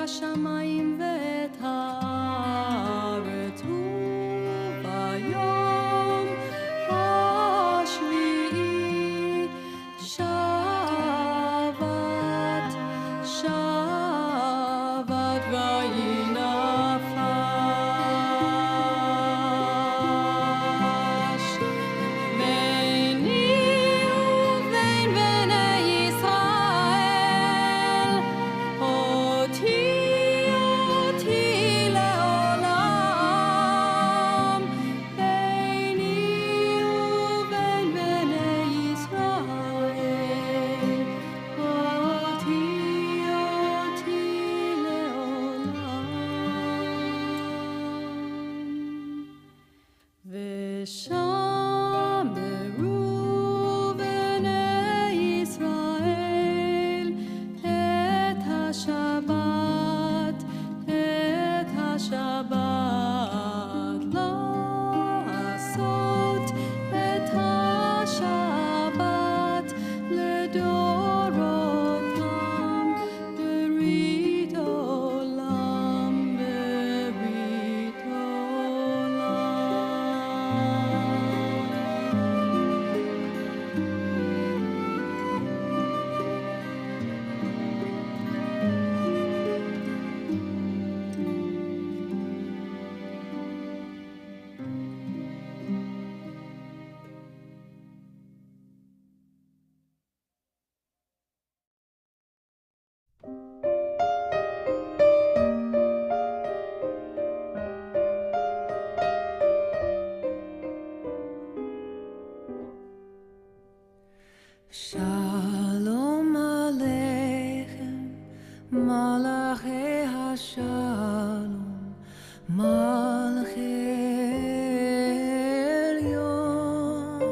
השמיים ואת הארץ וביום השביעי שבת שבת ויהי נפש ביני ובין בני ישראל אותי לעולם ביני ובין בני ישראל אותי לעולם ושמרו בני ישראל את השבת לעשות את השבת לדורותם ברית עולם ברית Shalom Aleichem, Malachei HaShalom, Malachei Elyon.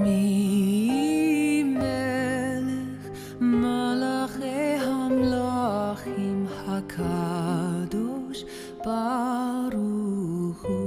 Mi Melech, Malachei HaMlachim, HaKadosh Baruch Hu.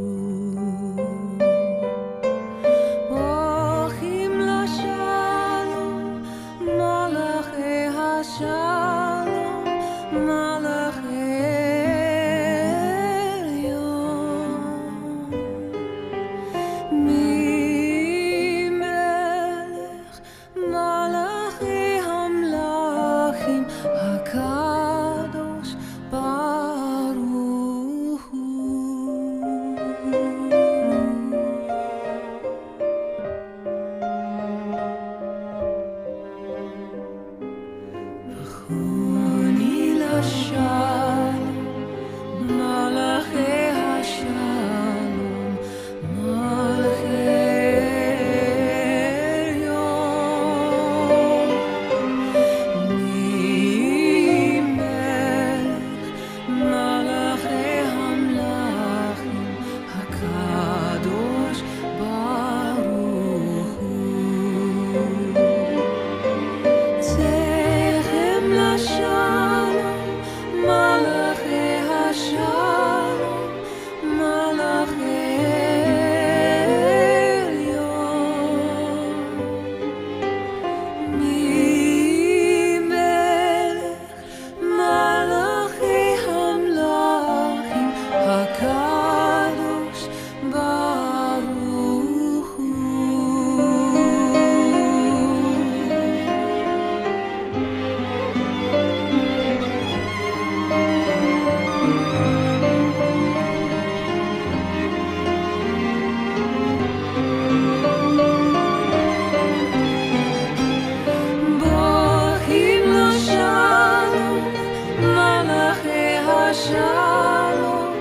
Shalom,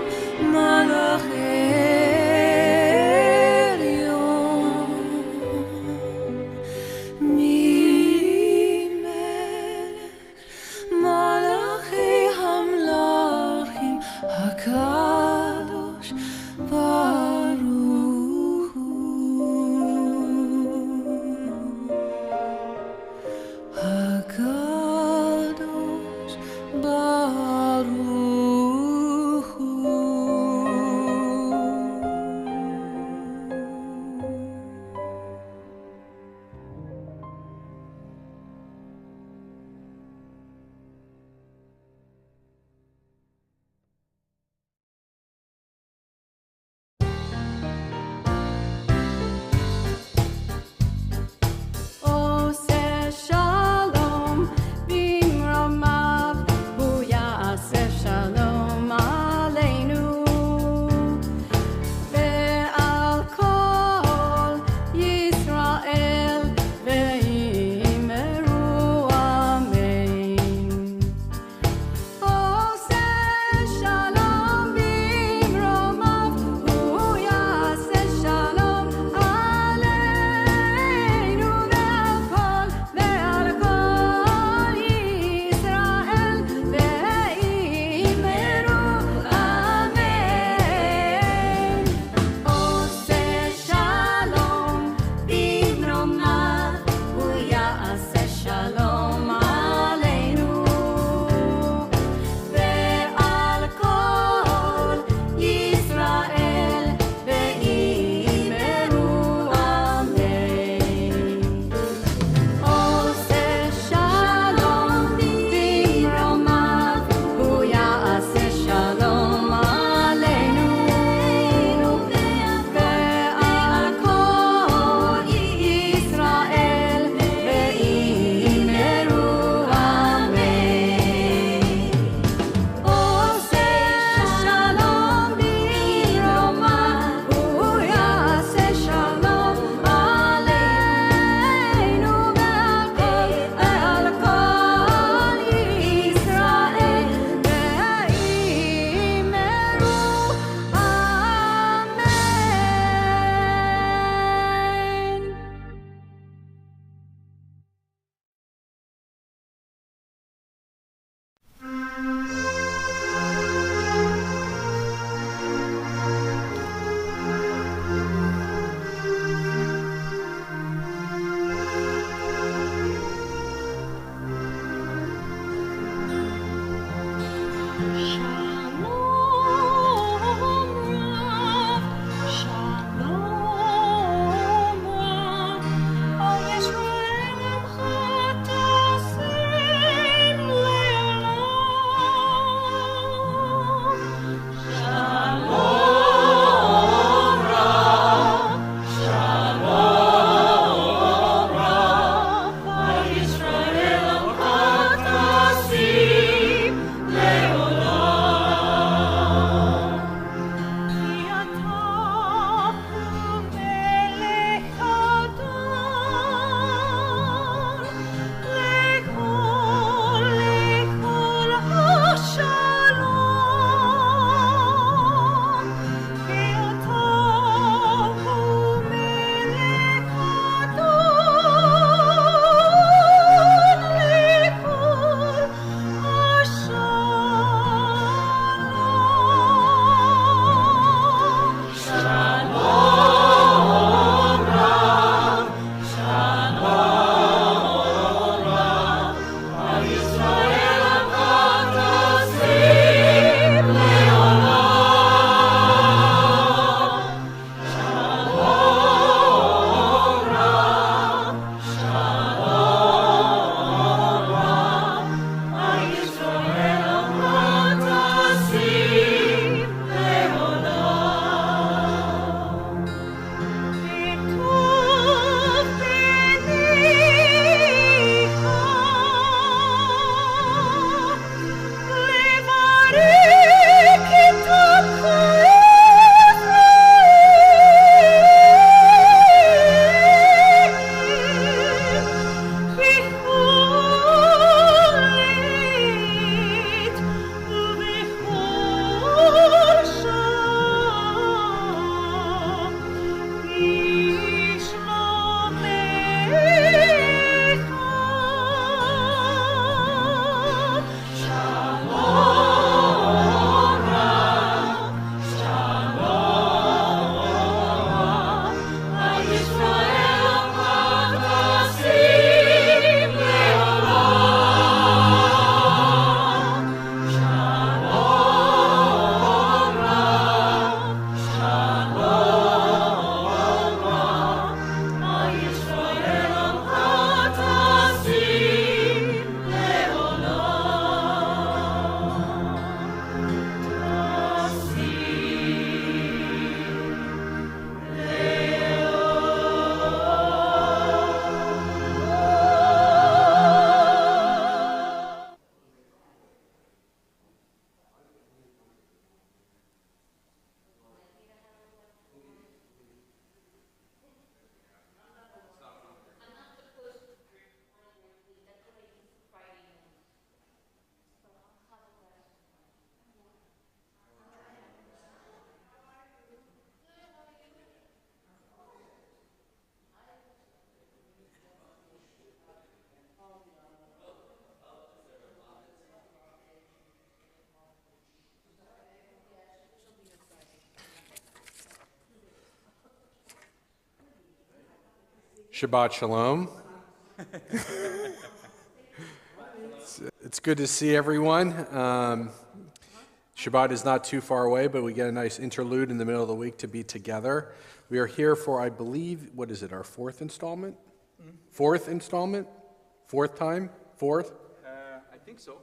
Malachei Elyon. Mi Melech, Malachei HaMlachim, HaKadosh Baruch Hu. Shabbat Shalom. It's good to see everyone. Shabbat is not too far away, but we get a nice interlude in the middle of the week to be together. We are here for, I believe, what is it, our fourth installment? Fourth installment? Fourth time? Fourth? I think so.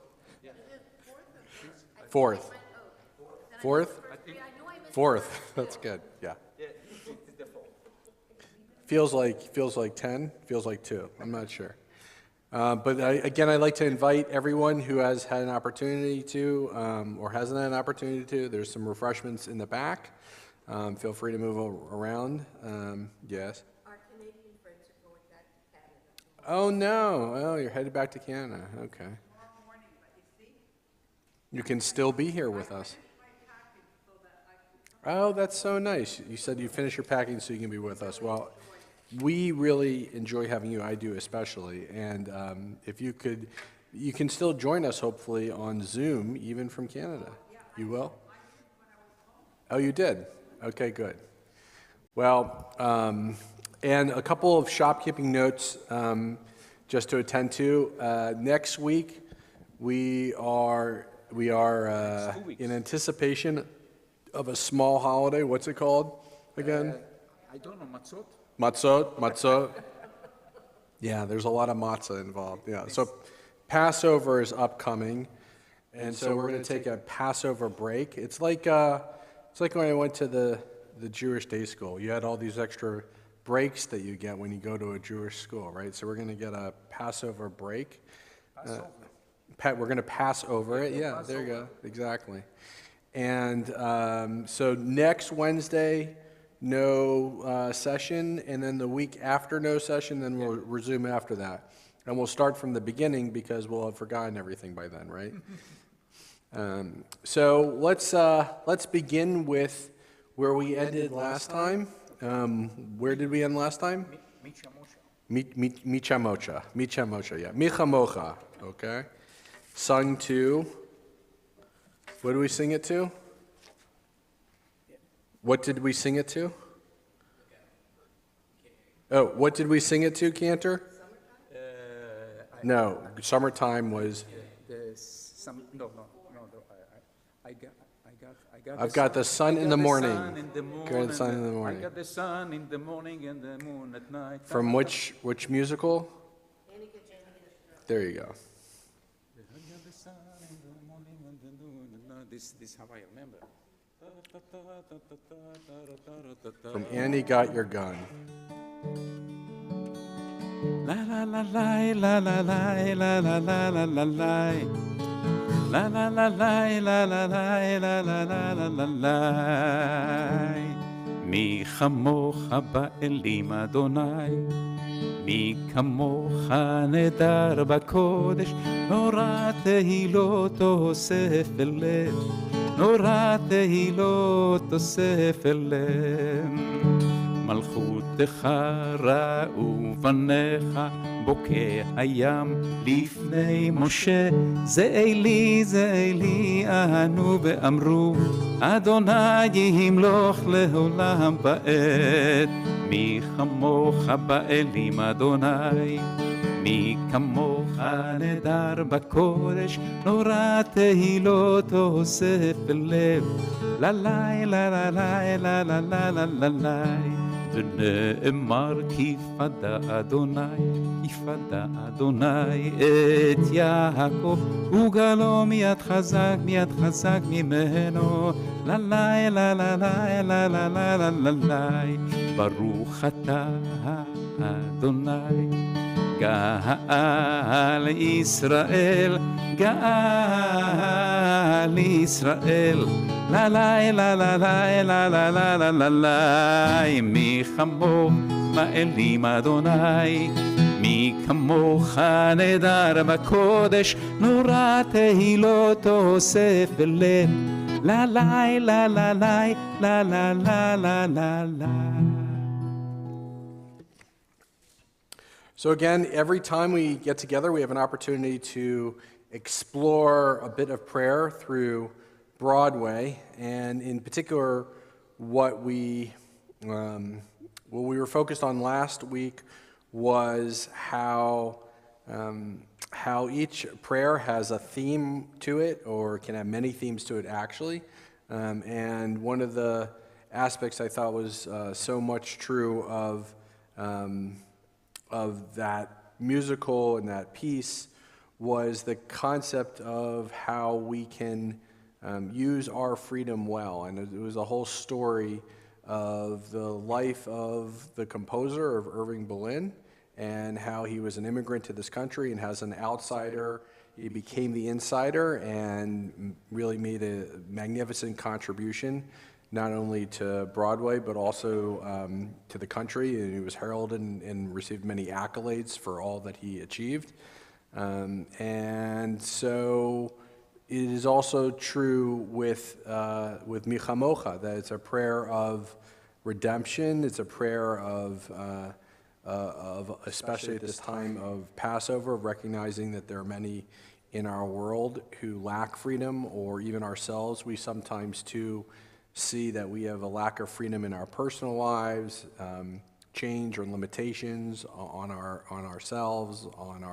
Yeah. Fourth. Fourth? Fourth. That's good. Yeah. Feels like 10. Feels like 2. I'm not sure. But I'd like to invite everyone who has had an opportunity to, or hasn't had an opportunity to. There's some refreshments in the back. Feel free to move around. Yes. Our Canadian friends are going back to Canada. Oh no! Oh, you're headed back to Canada. Okay. Tomorrow morning, but you see, You can still be here with us. my packing so that I can. Oh, that's so nice. You said you finished your packing so you can be with us. Well, we really enjoy having you. I do especially. And if you could, you can still join us hopefully on Zoom, even from Canada. You will? Oh, you did? Okay, good. Well, and a couple of shopkeeping notes just to attend to. Next week, we We are Next 2 weeks. in anticipation of a small holiday. What's it called again? I don't know, matzot? Matzot. Yeah, there's a lot of matzah involved. Yeah, so Passover is upcoming, and so we're going to take a Passover break. It's like when I went to the Jewish day school. You had all these extra breaks that you get when you go to a Jewish school, right? So we're going to get a Passover break. We're going to pass over it. Yeah, there you go. Exactly. And so next Wednesday, no session, and then the week after no session, then we'll resume after that. And we'll start from the beginning because we'll have forgotten everything by then, right? So let's begin with where we ended last time. Where did we end last time? Micha Mocha, yeah. Micha Mocha, okay. Sung to, what did we sing it to? What did we sing it to? Oh, what did we sing it to, Cantor? No, summertime was. I've got the sun in the morning. Got the sun in the morning. I got the sun in the morning and the moon at night. From which musical? There you go. I got the sun in the morning and the moon at night. This is how I remember. From Annie Got Your Gun. La la la la la la la la la la la la. La la la la la la la la la la la la. מי כמוך באלים אדוני, מי כמוך נדר בקודש, נורא תהילות אוסף אל לב, נורא תהילות אוסף אל לב. מלכותך ראו בניך, בוקע הים לפני משה, זה אלי אנו ואמרו, אדוני ימלוך לעולם ועד. מי כמוך באלים אדוני, מי כמוך נדר בקודש, נורא תהילות אוסף אל לב. ללי לה לה לה לה לה לה לה לה. ונאמר כי פדה אדוני את יעקב, וגלו מיד חזק ממנו. ללי לה לה לה לה לה לה לה לה. ברוך אתה אדוני גאל ישראל, גאל ישראל. La la la la la la la la la la la. מי כמוך באלים אדוני, מי כמוך נדר בקודש, נורא תהילות אוסף אל לב. La la la la la la la la la la la. So again, every time we get together, we have an opportunity to explore a bit of prayer through Broadway, and in particular, what we were focused on last week was how each prayer has a theme to it, or can have many themes to it actually. And one of the aspects I thought was so much true of that musical and that piece was the concept of how we can use our freedom well. And it was a whole story of the life of the composer of Irving Berlin and how he was an immigrant to this country, and as an outsider, he became the insider and really made a magnificent contribution, not only to Broadway, but also to the country. And he was heralded and received many accolades for all that he achieved. And so it is also true with Micha Mocha, that it's a prayer of redemption. It's a prayer of especially at this time of Passover, of recognizing that there are many in our world who lack freedom, or even ourselves. We sometimes too see that we have a lack of freedom in our personal lives, change or limitations on ourselves, on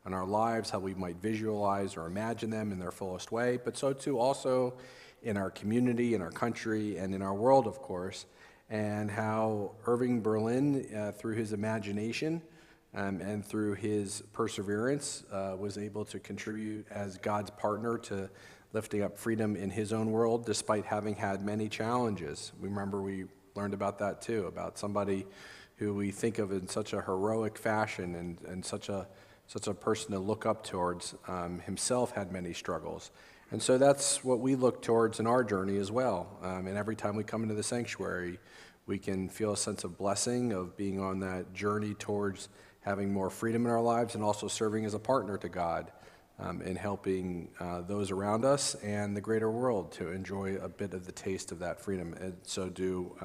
on our lives, how we might visualize or imagine them in their fullest way, but so too also in our community, in our country, and in our world, of course, and how Irving Berlin, through his imagination and through his perseverance, was able to contribute as God's partner to lifting up freedom in his own world, despite having had many challenges. We learned about that too, about somebody who we think of in such a heroic fashion and such a person to look up towards, himself had many struggles. And so that's what we look towards in our journey as well. And every time we come into the sanctuary, we can feel a sense of blessing of being on that journey towards having more freedom in our lives and also serving as a partner to God in helping those around us and the greater world to enjoy a bit of the taste of that freedom. And so do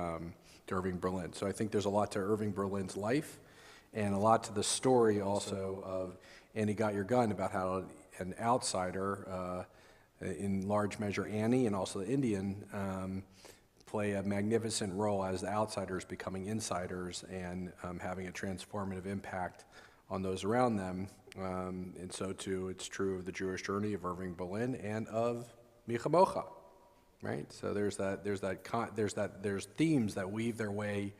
Irving Berlin. So I think there's a lot to Irving Berlin's life and a lot to the story also of Annie Got Your Gun, about how an outsider, in large measure Annie and also the Indian, play a magnificent role as the outsiders becoming insiders and having a transformative impact on those around them. And so too, it's true of the Jewish journey of Irving Berlin and of Micha Mocha, right? So there's themes that weave their way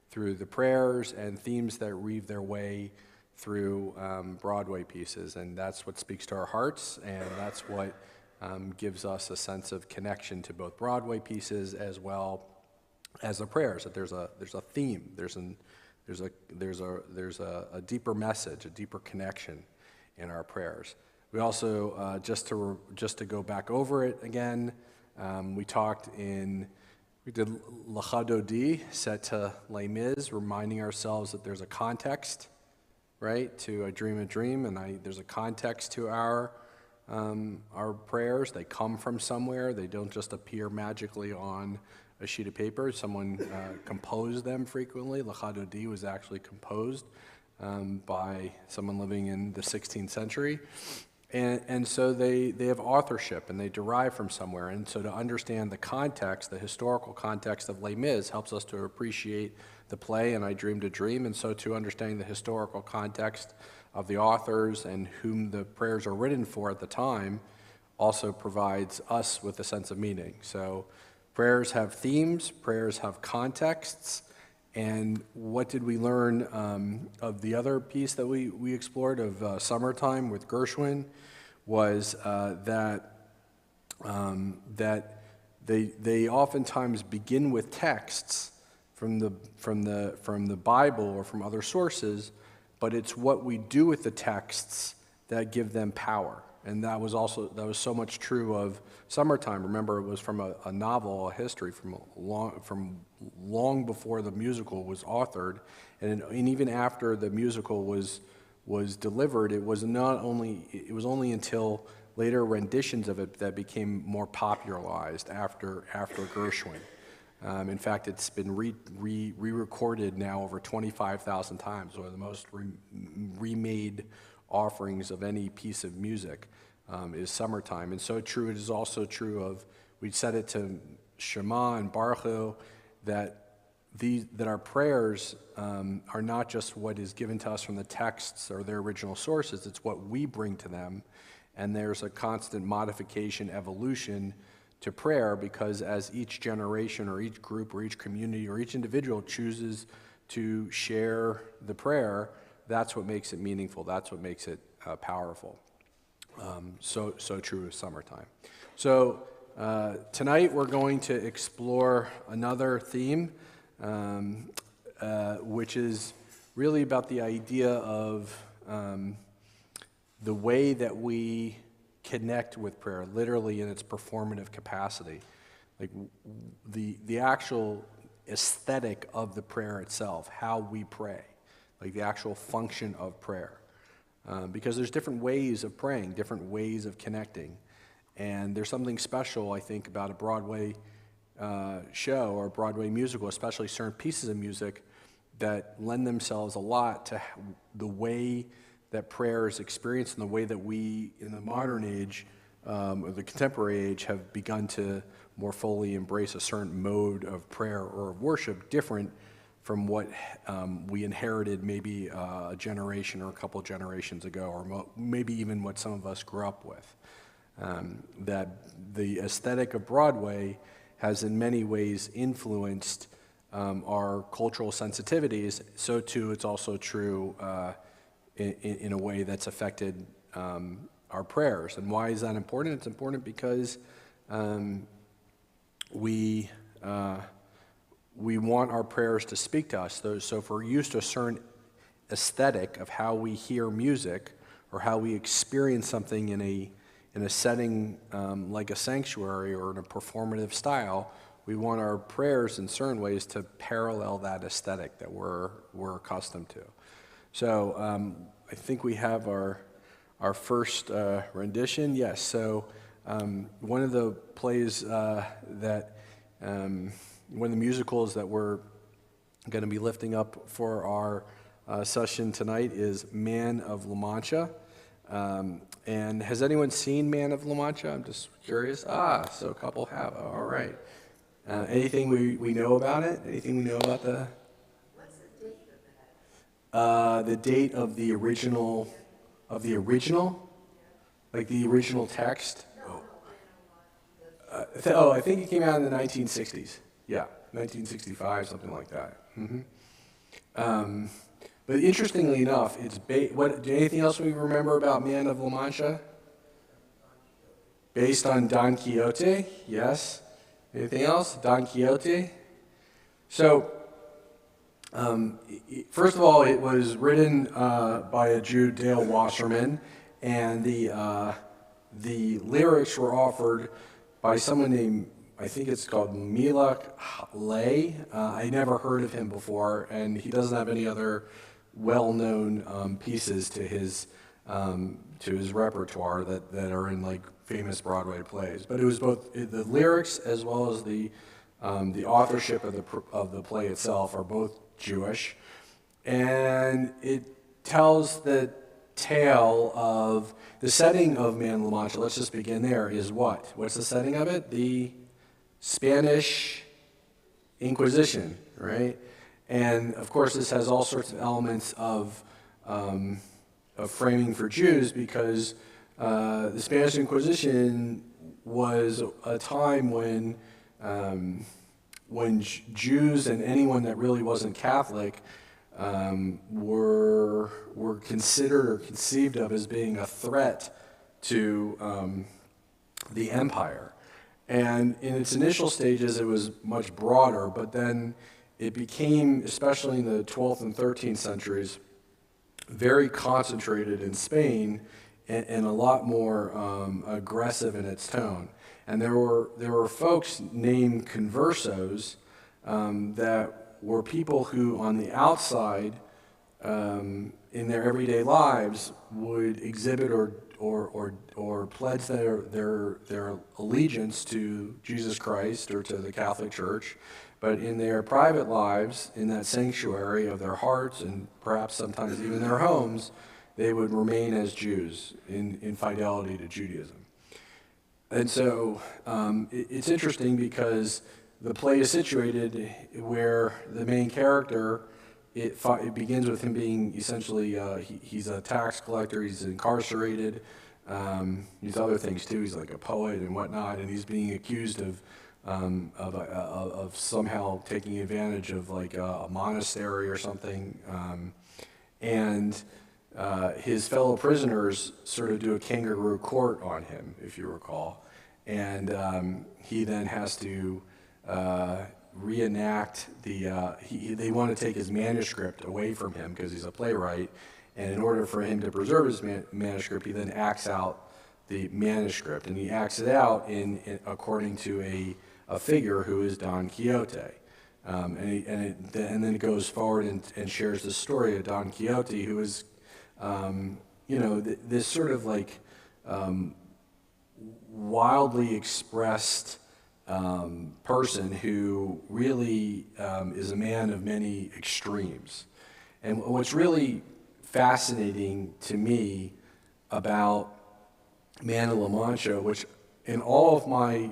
through the prayers and themes that weave their way through Broadway pieces, and that's what speaks to our hearts, and that's what gives us a sense of connection to both Broadway pieces as well as the prayers. That there's a theme, there's a deeper message, a deeper connection in our prayers. We also just to go back over it again, we did L'Chadodi, set to Les Mis, reminding ourselves that there's a context, right, to I Dream a Dream, and there's a context to our prayers. They come from somewhere. They don't just appear magically on a sheet of paper. Someone composed them frequently. L'Chadodi was actually composed by someone living in the 16th century. And so they have authorship, and they derive from somewhere. And so to understand the context, the historical context of Les Mis, helps us to appreciate the play and I Dreamed a Dream, and so to understanding the historical context of the authors and whom the prayers are written for at the time also provides us with a sense of meaning. So prayers have themes, prayers have contexts, and what did we learn of the other piece that we explored of Summertime with Gershwin was that they oftentimes begin with texts from the Bible or from other sources, but it's what we do with the texts that give them power. And that was so much true of Summertime. Remember, it was from a novel, a history from long before the musical was authored, and even after the musical was delivered, it was only until later renditions of it that became more popularized after Gershwin. In fact, it's been re-recorded now over 25,000 times, one of the most remade offerings of any piece of music is Summertime. And so true, it is also true of, we said it to Shema and Baruch Hu, that our prayers are not just what is given to us from the texts or their original sources, it's what we bring to them. And there's a constant modification, evolution to prayer, because as each generation or each group or each community or each individual chooses to share the prayer, that's what makes it meaningful, that's what makes it powerful. So true of Summertime. So tonight we're going to explore another theme, which is really about the idea of the way that we connect with prayer, literally in its performative capacity. Like the actual aesthetic of the prayer itself, how we pray, like the actual function of prayer. Because there's different ways of praying, different ways of connecting. And there's something special, I think, about a Broadway show or a Broadway musical, especially certain pieces of music that lend themselves a lot to the way that prayer is experienced and the way that we, in the modern age, or the contemporary age, have begun to more fully embrace a certain mode of prayer or of worship different what we inherited maybe a generation or a couple generations ago, or maybe even what some of us grew up with. That the aesthetic of Broadway has in many ways influenced our cultural sensitivities. So too, it's also true in a way that's affected our prayers. And why is that important? It's important because we want our prayers to speak to us. So if we're used to a certain aesthetic of how we hear music or how we experience something in a setting like a sanctuary or in a performative style, we want our prayers in certain ways to parallel that aesthetic that we're accustomed to. So I think we have our first rendition. Yes, so one of the plays one of the musicals that we're going to be lifting up for our session tonight is Man of La Mancha. And has anyone seen Man of La Mancha? I'm just curious. So a couple have. All right. Anything we know about it? Anything we know about the... What's the date of that? The date of the original... Of the original? Like the original text? I think it came out in the 1960s. Yeah, 1965, something like that. But interestingly enough, it's anything else we remember about Man of La Mancha? Based on Don Quixote, yes. Anything else? Don Quixote. So, first of all, it was written by a Jew, Dale Wasserman, and the lyrics were offered by someone named, I think it's called Milak Lay. I never heard of him before, and he doesn't have any other well-known pieces to his repertoire that are in like famous Broadway plays. But it was both the lyrics as well as the authorship of the play itself are both Jewish, and it tells the tale of the setting of Man of La Mancha. Let's just begin there. Is what? What's the setting of it? The Spanish Inquisition, right? And of course, this has all sorts of elements of framing for Jews, because the Spanish Inquisition was a time when Jews and anyone that really wasn't Catholic were considered or conceived of as being a threat to the empire. And in its initial stages, it was much broader, but then it became, especially in the 12th and 13th centuries, very concentrated in Spain and a lot more aggressive in its tone. And there were folks named conversos that were people who, on the outside, in their everyday lives, would exhibit or pledge their allegiance to Jesus Christ or to the Catholic Church, but in their private lives, in that sanctuary of their hearts and perhaps sometimes even their homes, they would remain as Jews in fidelity to Judaism. And so it's interesting because the play is situated where the main character, it begins with him being essentially, he's a tax collector, he's incarcerated, he's other things too, he's like a poet and whatnot, and he's being accused of somehow taking advantage of like a monastery or something, and his fellow prisoners sort of do a kangaroo court on him, if you recall, and he then has to reenact they want to take his manuscript away from him because he's a playwright, and in order for him to preserve his manuscript, he then acts out the manuscript, and he acts it out according to a figure who is Don Quixote. And then it goes forward and shares the story of Don Quixote, who is, this sort of like wildly expressed person who really is a man of many extremes. And what's really fascinating to me about Man of La Mancha, which in all of my,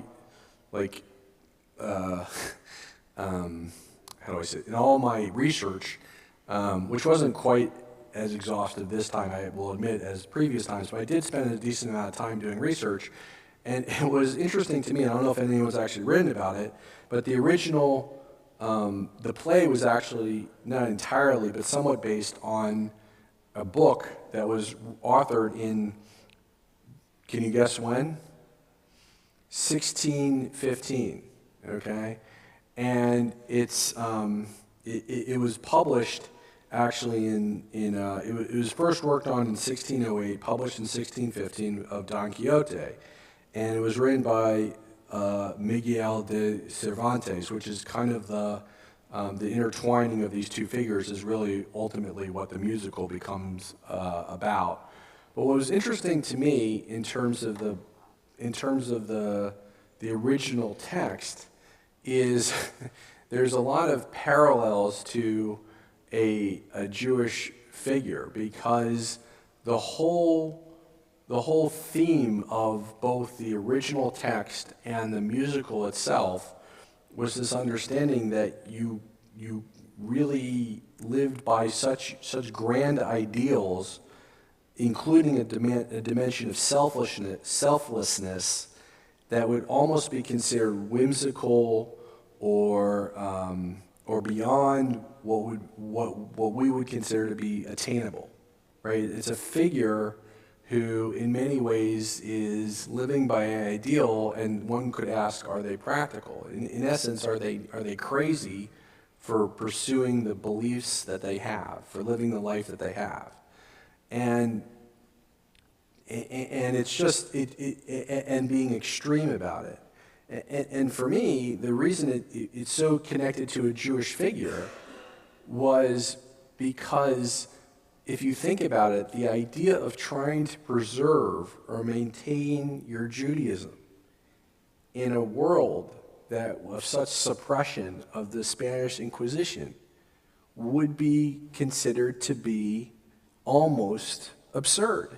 like, how how do I say it, in all my research, which wasn't quite as exhaustive this time, I will admit, as previous times, but I did spend a decent amount of time doing research. And it was interesting to me, and I don't know if anyone's actually written about it, but the original, the play was actually not entirely, but somewhat based on a book that was authored in, can you guess when? 1615, okay? And it was published actually it was first worked on in 1608, published in 1615 of Don Quixote. And it was written by Miguel de Cervantes, which is kind of the intertwining of these two figures is really ultimately what the musical becomes about. But what was interesting to me in terms of the original text is there's a lot of parallels to a Jewish figure, because the whole theme of both the original text and the musical itself was this understanding that you really lived by such grand ideals, including a dimension of selflessness that would almost be considered whimsical or beyond what we would consider to be attainable, right? It's a figure who in many ways is living by an ideal, and one could ask, are they practical? In essence, are they crazy for pursuing the beliefs that they have, for living the life that they have? And it's just and being extreme about it. And for me, the reason it's so connected to a Jewish figure was because if you think about it, the idea of trying to preserve or maintain your Judaism in a world that of such suppression of the Spanish Inquisition would be considered to be almost absurd.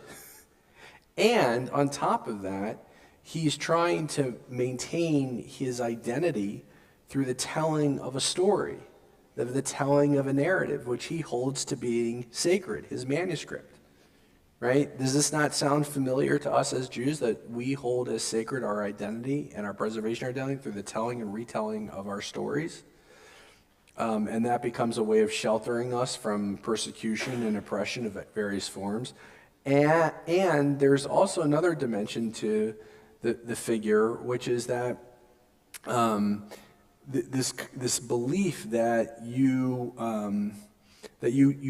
And on top of that, he's trying to maintain his identity through the telling of a story, the telling of a narrative, which he holds to being sacred, his manuscript, right? Does this not sound familiar to us as Jews, that we hold as sacred our identity and our preservation of our identity through the telling and retelling of our stories? And that becomes a way of sheltering us from persecution and oppression of various forms. And there's also another dimension to the figure, which is that this belief that you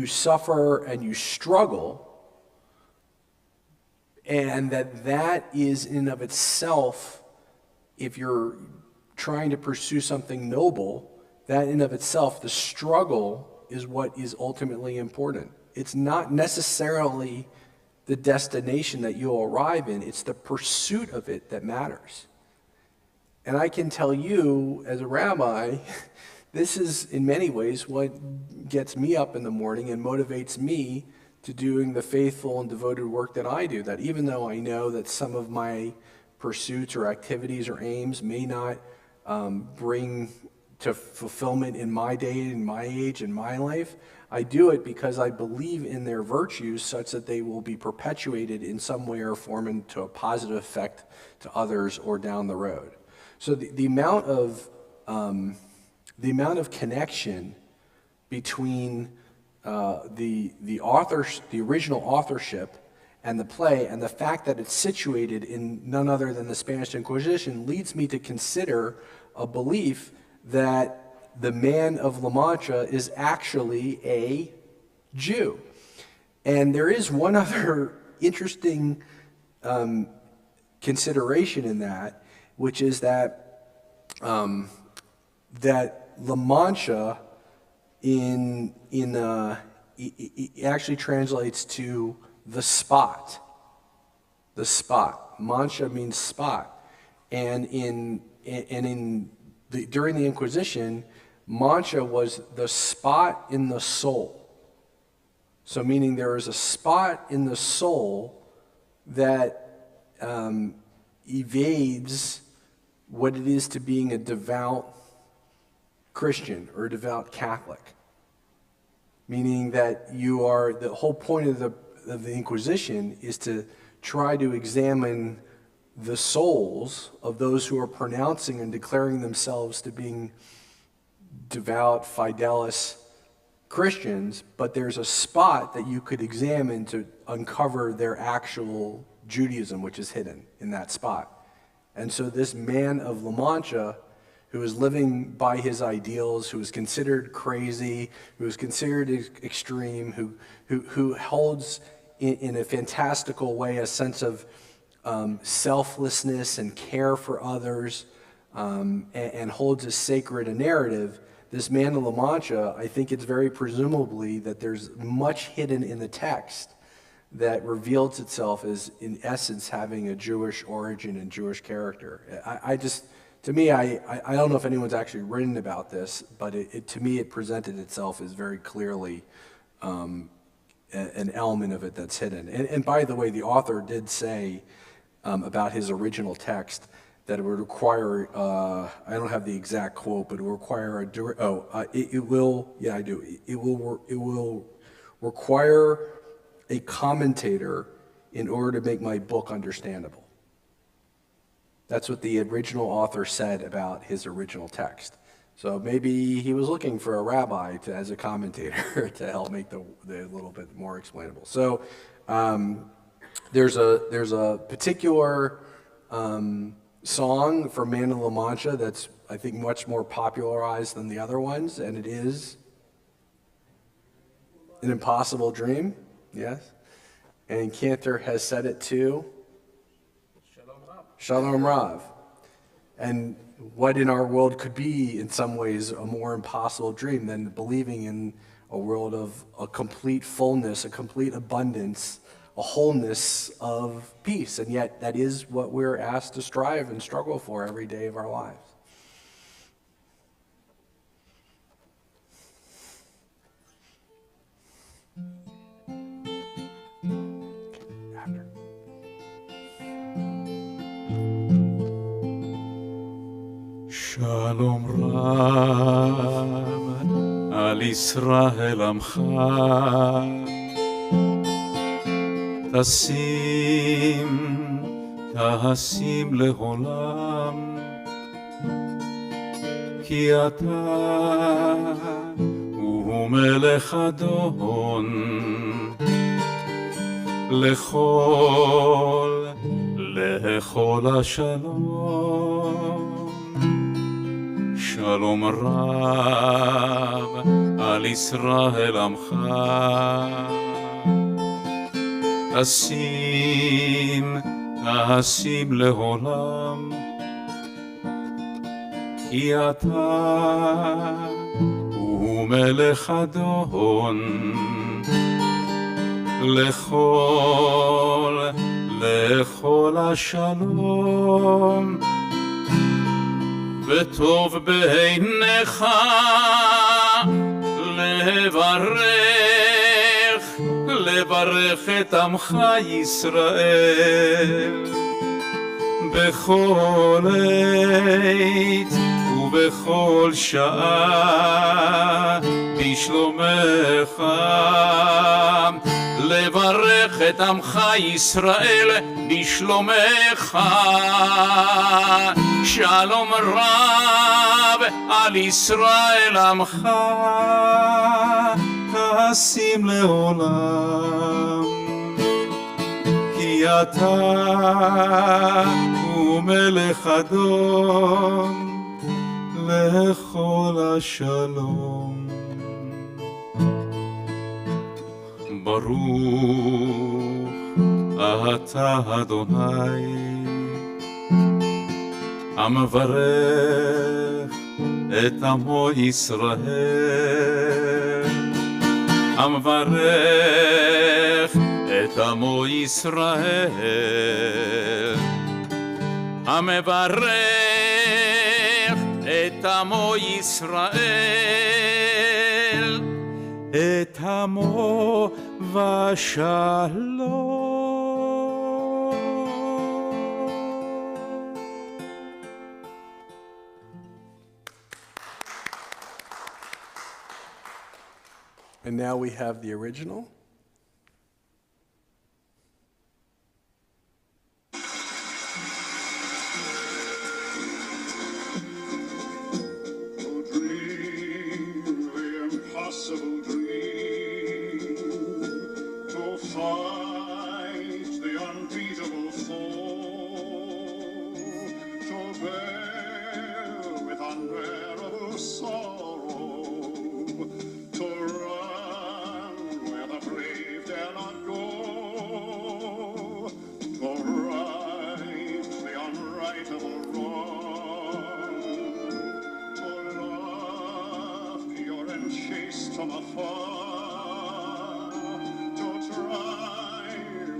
suffer and you struggle, and that is in and of itself, if you're trying to pursue something noble, that in and of itself, the struggle is what is ultimately important. It's not necessarily the destination that you'll arrive in, it's the pursuit of it that matters. And I can tell you, as a rabbi, this is in many ways what gets me up in the morning and motivates me to doing the faithful and devoted work that I do. That even though I know that some of my pursuits or activities or aims may not bring to fulfillment in my day, in my age, in my life, I do it because I believe in their virtues such that they will be perpetuated in some way or form into a positive effect to others or down the road. So the amount of connection between the original authorship and the play, and the fact that it's situated in none other than the Spanish Inquisition, leads me to consider a belief that the man of La Mancha is actually a Jew. And there is one other interesting consideration in that, which is that that La Mancha it actually translates to the spot. The spot. Mancha means spot. And during the Inquisition, Mancha was the spot in the soul. So meaning there is a spot in the soul that evades what it is to being a devout Christian or a devout Catholic, meaning that you are, the whole point of the Inquisition is to try to examine the souls of those who are pronouncing and declaring themselves to being devout, fidelis Christians, but there's a spot that you could examine to uncover their actual Judaism, which is hidden in that spot. And so this man of La Mancha, who is living by his ideals, who is considered crazy, who is considered extreme, who holds in a fantastical way a sense of selflessness and care for others, and holds as sacred a narrative, this man of La Mancha, I think it's very presumably that there's much hidden in the text that reveals itself as, in essence, having a Jewish origin and Jewish character. To me, I don't know if anyone's actually written about this, but to me it presented itself as very clearly an element of it that's hidden. And by the way, the author did say about his original text that it would require, I don't have the exact quote, but it will require it will require a commentator in order to make my book understandable. That's what the original author said about his original text. So maybe he was looking for a rabbi as a commentator to help make the little bit more explainable. So there's a particular song for Man of La Mancha that's, I think, much more popularized than the other ones, and it is An Impossible Dream, yes? And Cantor has said it too. Shalom Rav. And what in our world could be, in some ways, a more impossible dream than believing in a world of a complete fullness, a complete abundance, a wholeness of peace. And yet that is what we're asked to strive and struggle for every day of our lives. Shalom Rab al Yisrael Amcha Tasim leholam Ki ata hu melech adon lechol hashalom Shalom Rab al Yisrael Amcha Tasim leholam Ki ata hu melech adon lechol hashalom וטוב בעיניך לברך את עמך ישראל בכל עת ובכל שעה בשלומך לברך את עמך ישראל בשלומך שלום רב על ישראל עמך תשים לעולם כי אתה הוא מלך אדון לכל השלום ברוך אתה אדוני המברך את עמו ישראל המברך את עמו ישראל המברך את עמו ישראל את עמו ושלום And now we have the original. From afar, to try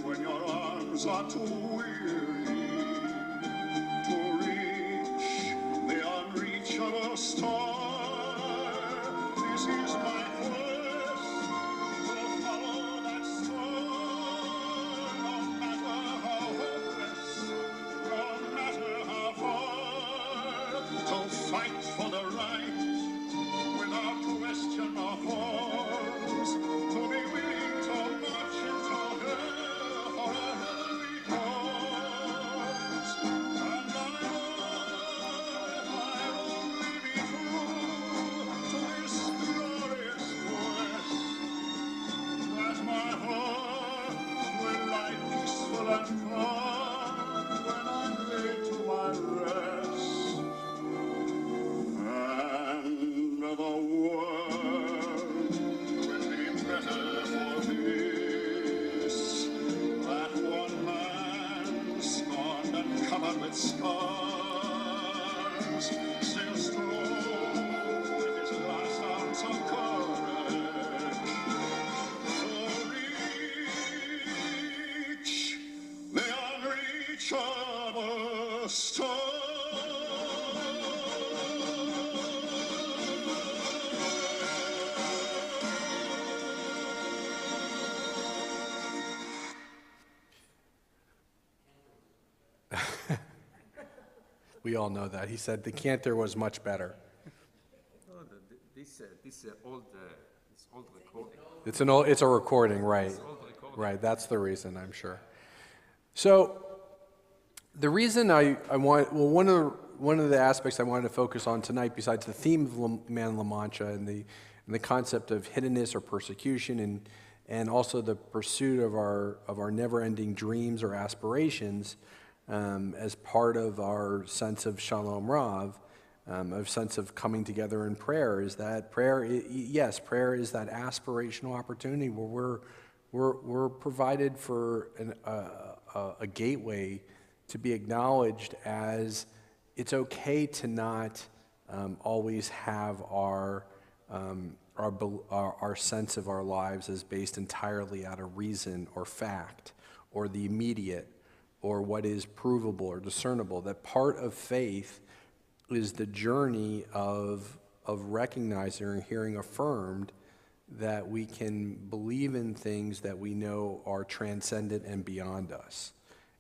when your arms are too weary to reach the unreachable star. This is my quest to follow that star, no matter how hopeless, no matter how far, to fight for the right without question or pause, to be willing to march into hell for a heavenly cause. And I only be true to this glorious quest, that my heart will lie peaceful and calm when I'm laid to my rest. And the world will be better for this, that one man scorned and covered with scars, still strong with his last ounce of courage, to reach the unreachable star. We all know that. He said the Cantor was much better. This old recording. It's a recording, right? Right, that's the reason, I'm sure. So, the reason one of the aspects I wanted to focus on tonight, besides the theme of Man of La Mancha and the concept of hiddenness or persecution, and also the pursuit of our never-ending dreams or aspirations, as part of our sense of Shalom Rav, a sense of coming together in prayer, is that prayer is that aspirational opportunity where we're provided for a gateway to be acknowledged as it's okay to not always have our sense of our lives as based entirely out of reason or fact or the immediate or what is provable or discernible. That part of faith is the journey of recognizing and hearing affirmed that we can believe in things that we know are transcendent and beyond us.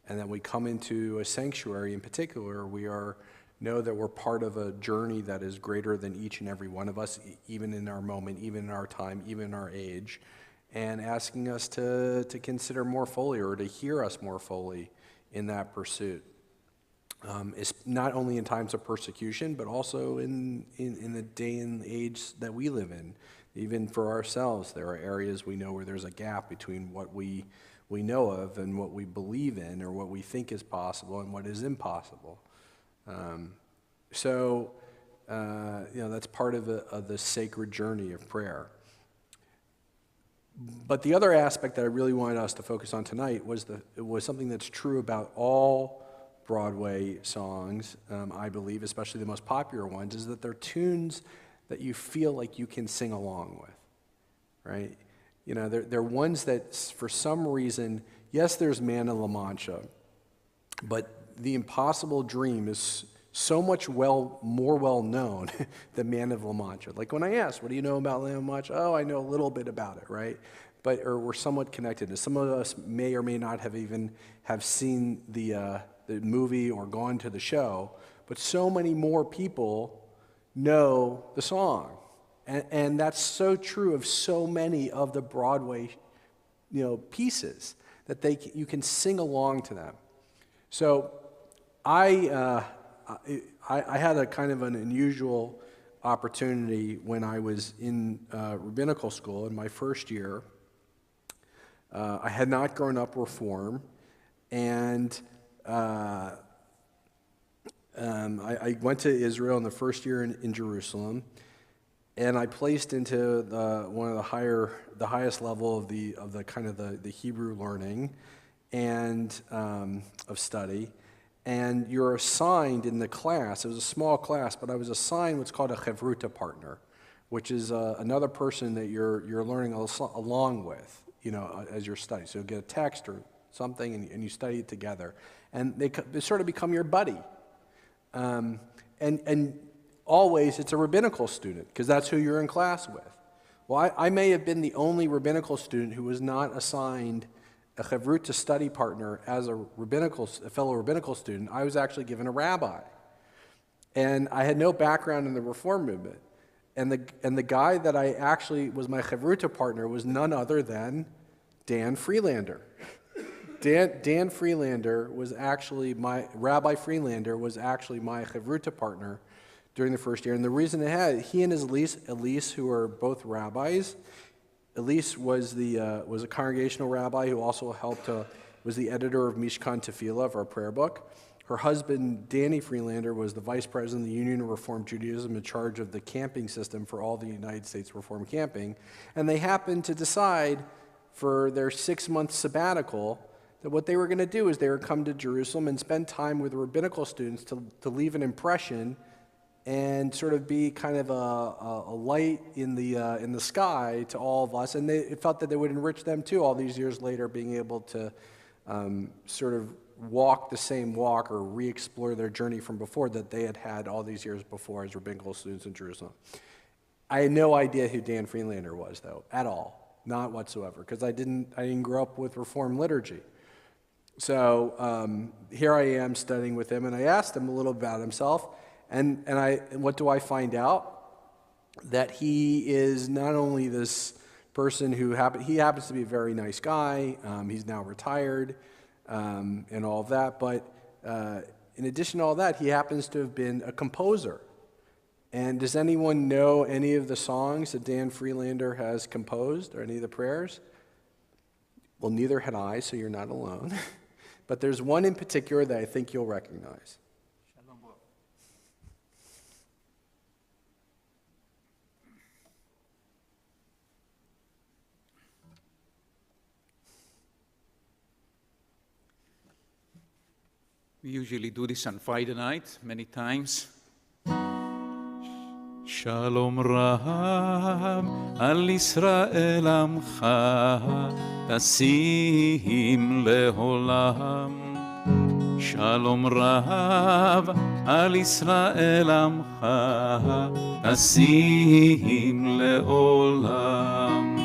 And that we come into a sanctuary in particular, know that we're part of a journey that is greater than each and every one of us, even in our moment, even in our time, even in our age, and asking us to consider more fully or to hear us more fully in that pursuit. It's not only in times of persecution, but also in the day and age that we live in. Even for ourselves, there are areas we know where there's a gap between what we know of and what we believe in or what we think is possible and what is impossible. That's part of the sacred journey of prayer. But the other aspect that I really wanted us to focus on tonight was something that's true about all Broadway songs, I believe, especially the most popular ones, is that they're tunes that you feel like you can sing along with, right? You know, they're ones that, for some reason, yes, there's Man of La Mancha, but The Impossible Dream is so much more well known than Man of La Mancha. Like when I asked, what do you know about Man of La Mancha? Oh, I know a little bit about it, right? Or we're somewhat connected. And some of us may or may not have seen the movie or gone to the show, but so many more people know the song. And that's so true of so many of the Broadway, pieces that you can sing along to them. So I had a kind of an unusual opportunity when I was in rabbinical school in my first year. I had not grown up Reform, and I went to Israel in the first year in Jerusalem, and I placed into one of the highest level of the kind of the Hebrew learning and of study. And you're assigned in the class. It was a small class, but I was assigned what's called a chevruta partner, which is another person that you're learning along with, as you're studying. So you'll get a text or something, and you study it together, and they sort of become your buddy. And always it's a rabbinical student, because that's who you're in class with. Well, I may have been the only rabbinical student who was not assigned a chevruta study partner as a fellow rabbinical student. I was actually given a rabbi. And I had no background in the Reform movement. And the guy that I actually was my chevruta partner was none other than Dan Freelander. Dan Freelander was actually Rabbi Freelander was actually my chevruta partner during the first year. And the reason he and his Elise, who are both rabbis. Elise was a congregational rabbi who also was the editor of Mishkan Tefillah, of our prayer book. Her husband, Danny Freelander, was the vice president of the Union of Reform Judaism, in charge of the camping system for all the United States Reform camping. And they happened to decide for their 6-month sabbatical that what they were going to do is they would come to Jerusalem and spend time with rabbinical students to leave an impression and sort of be kind of a light in the sky to all of us. And they felt that they would enrich them too, all these years later, being able to sort of walk the same walk or re-explore their journey from before that they had all these years before as rabbinical students in Jerusalem. I had no idea who Dan Freelander was, though, at all, not whatsoever, because I didn't grow up with Reform liturgy. So here I am studying with him, and I asked him a little about himself. And what do I find out? That he is not only this person he happens to be a very nice guy. He's now retired and all of that. But in addition to all that, he happens to have been a composer. And does anyone know any of the songs that Dan Freelander has composed or any of the prayers? Well, neither had I, so you're not alone. But there's one in particular that I think you'll recognize. We usually do this on Friday night, many times. Shalom Rab al Israel amcha tasim leholam. Shalom Rab al Israel amcha tasim leolam.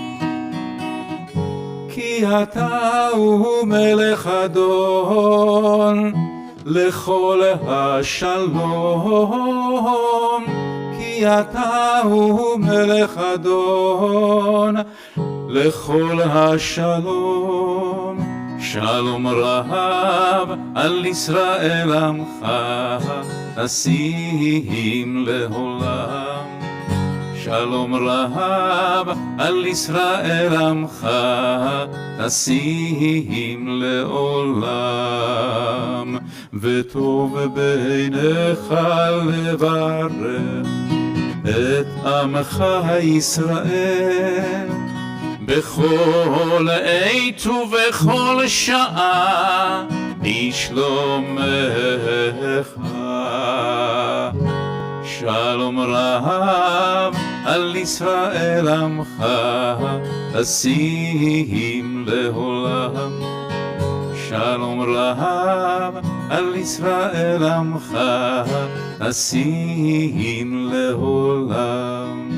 Ki ata hu melech adon lechol hashalom. Ki ata hu melech adon lechol hashalom. Shalom Rab al Israel amcha tasim leholam. Shalom Rab al Israel amcha tasim leolam. וטוב בעיניך לברך את עמך ישראל בכל עת ובכל שעה לשלומך. שלום רב על ישראל עמך תשים לעולם. שלום רב על ישראל עמך תשים לעולם.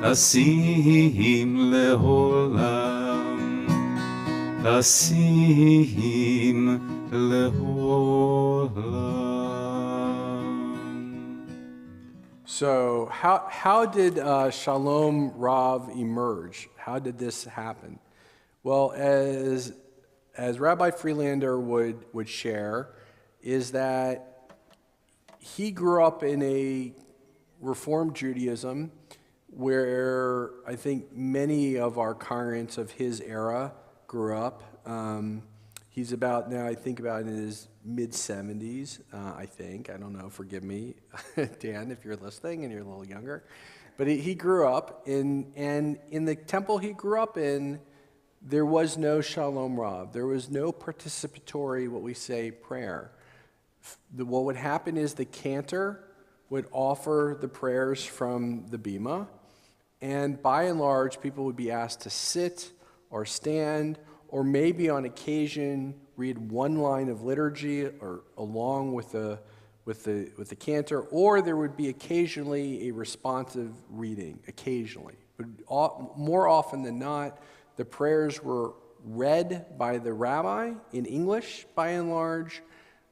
תשים לעולם. תשים לעולם. So how did Shalom Rav emerge? How did this happen? Well, as Rabbi Freelander would share, is that he grew up in a Reformed Judaism where I think many of our congregants of his era grew up. He's about now, I think about in his mid-70s, I think. I don't know, forgive me, Dan, if you're listening and you're a little younger. But he grew up and in the temple he grew up in, there was no Shalom Rav. There was no participatory, what we say, prayer. What would happen is the cantor would offer the prayers from the bima, and by and large, people would be asked to sit or stand, or maybe on occasion read one line of liturgy or along with the cantor, or there would be occasionally a responsive reading. Occasionally, but more often than not, the prayers were read by the rabbi in English, by and large,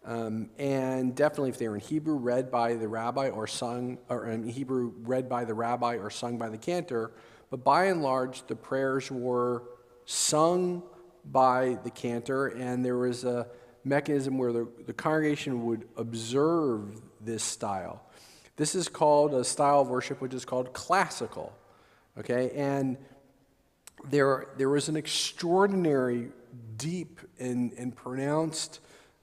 and definitely if they were in Hebrew, read by the rabbi or sung, or in Hebrew, read by the rabbi or sung by the cantor. But by and large, the prayers were sung by the cantor, and there was a mechanism where the congregation would observe this style. This is called a style of worship which is called classical, okay? And there was an extraordinary, deep, and pronounced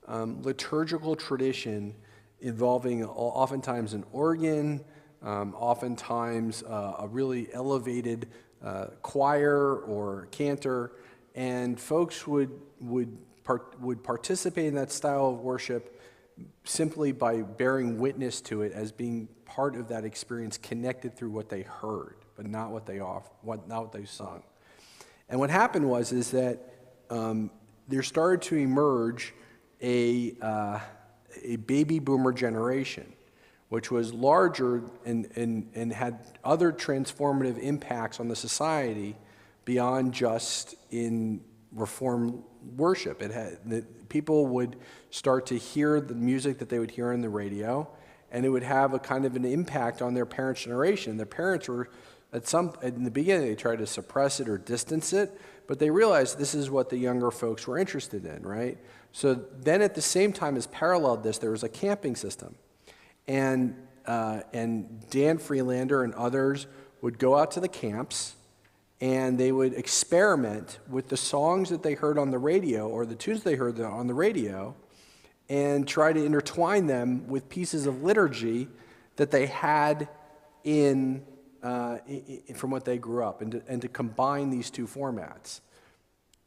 liturgical tradition involving oftentimes an organ, oftentimes a really elevated choir or cantor, and folks would participate in that style of worship simply by bearing witness to it as being part of that experience, connected through what they heard, but not what they sung. And what happened is that there started to emerge a baby boomer generation, which was larger and had other transformative impacts on the society beyond just in Reform worship. People would start to hear the music that they would hear on the radio, and it would have a kind of an impact on their parents' generation. Their parents were, in the beginning, they tried to suppress it or distance it, but they realized this is what the younger folks were interested in, right? So then at the same time as paralleled this, there was a camping system. And Dan Freelander and others would go out to the camps, and they would experiment with the songs that they heard on the radio or the tunes they heard on the radio and try to intertwine them with pieces of liturgy that they had from what they grew up, and to combine these two formats.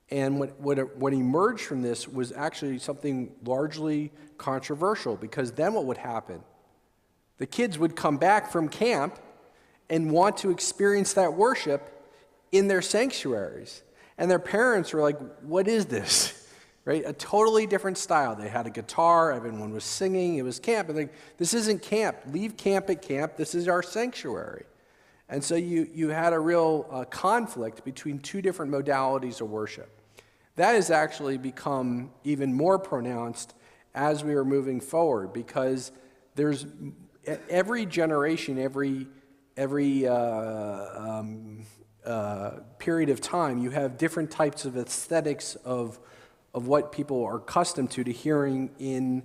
And what emerged from this was actually something largely controversial, because then what would happen? The kids would come back from camp and want to experience that worship in their sanctuaries. And their parents were like, what is this? Right? A totally different style. They had a guitar, everyone was singing, it was camp. And like, this isn't camp. Leave camp at camp. This is our sanctuary. And so you had a real conflict between two different modalities of worship. That has actually become even more pronounced as we are moving forward, because there's every generation, every period of time, you have different types of aesthetics of what people are accustomed to hearing in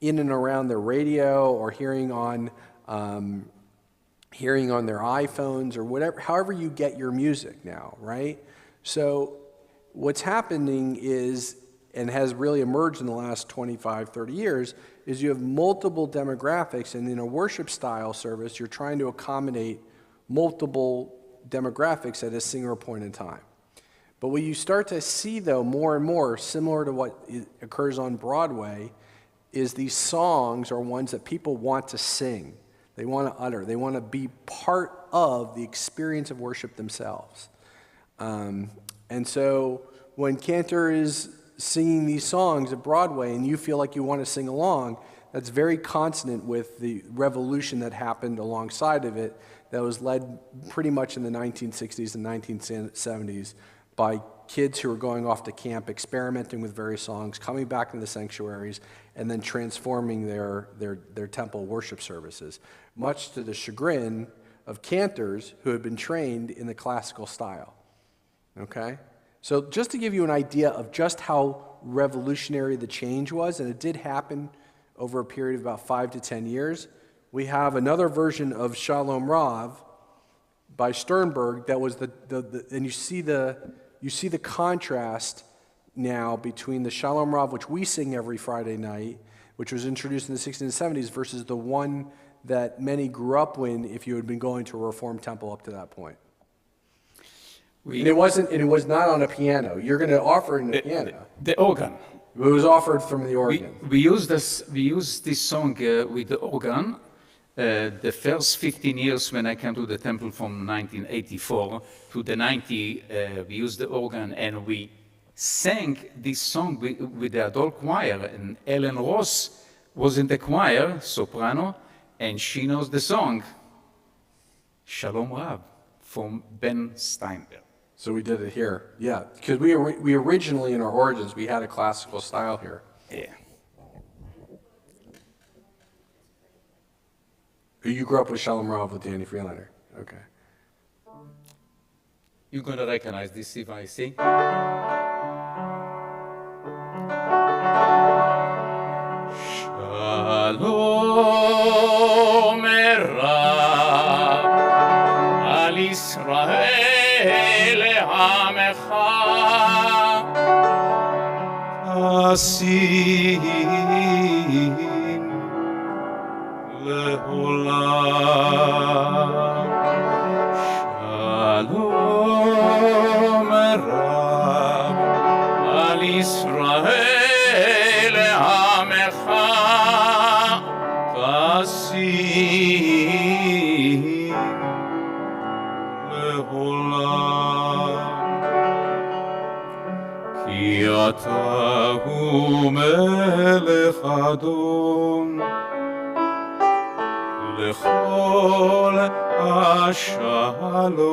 and around their radio, or hearing on their iPhones, or whatever, however you get your music now, right? So what's happening is, and has really emerged in the last 25, 30 years, is you have multiple demographics, and in a worship style service, you're trying to accommodate multiple demographics at a single point in time. But what you start to see, though, more and more, similar to what occurs on Broadway, is these songs are ones that people want to sing. They want to utter. They want to be part of the experience of worship themselves. And so when Cantor is singing these songs at Broadway and you feel like you want to sing along, that's very consonant with the revolution that happened alongside of it, that was led pretty much in the 1960s and 1970s by kids who were going off to camp, experimenting with various songs, coming back into the sanctuaries, and then transforming their temple worship services, much to the chagrin of cantors who had been trained in the classical style. Okay? So just to give you an idea of just how revolutionary the change was, and it did happen over a period of about 5 to 10 years, we have another version of Shalom Rav by Sternberg that was and you see the contrast now between the Shalom Rav, which we sing every Friday night, which was introduced in the 60s and 70s, versus the one that many grew up in if you had been going to a Reformed temple up to that point. And it was not on a piano. You're going to offer it on a piano. The organ. It was offered from the organ. We use this song with the organ. The first 15 years when I came to the temple from 1984 to the 90, we used the organ and we sang this song with the adult choir. And Ellen Ross was in the choir, soprano, and she knows the song, Shalom Rav, from Ben Steinberg. So we did it here. Yeah, because we originally, in our origins, we had a classical style here. Yeah. You grew up with Shalom Rav with Danny Freelander. Okay. You're going to recognize this if I sing. Shalom Rav al Israel Amecha Asim Le'olam Shalom Rav al Israel Amecha Asim Le'olam Ki ata hu melech Adon Lechol השלום,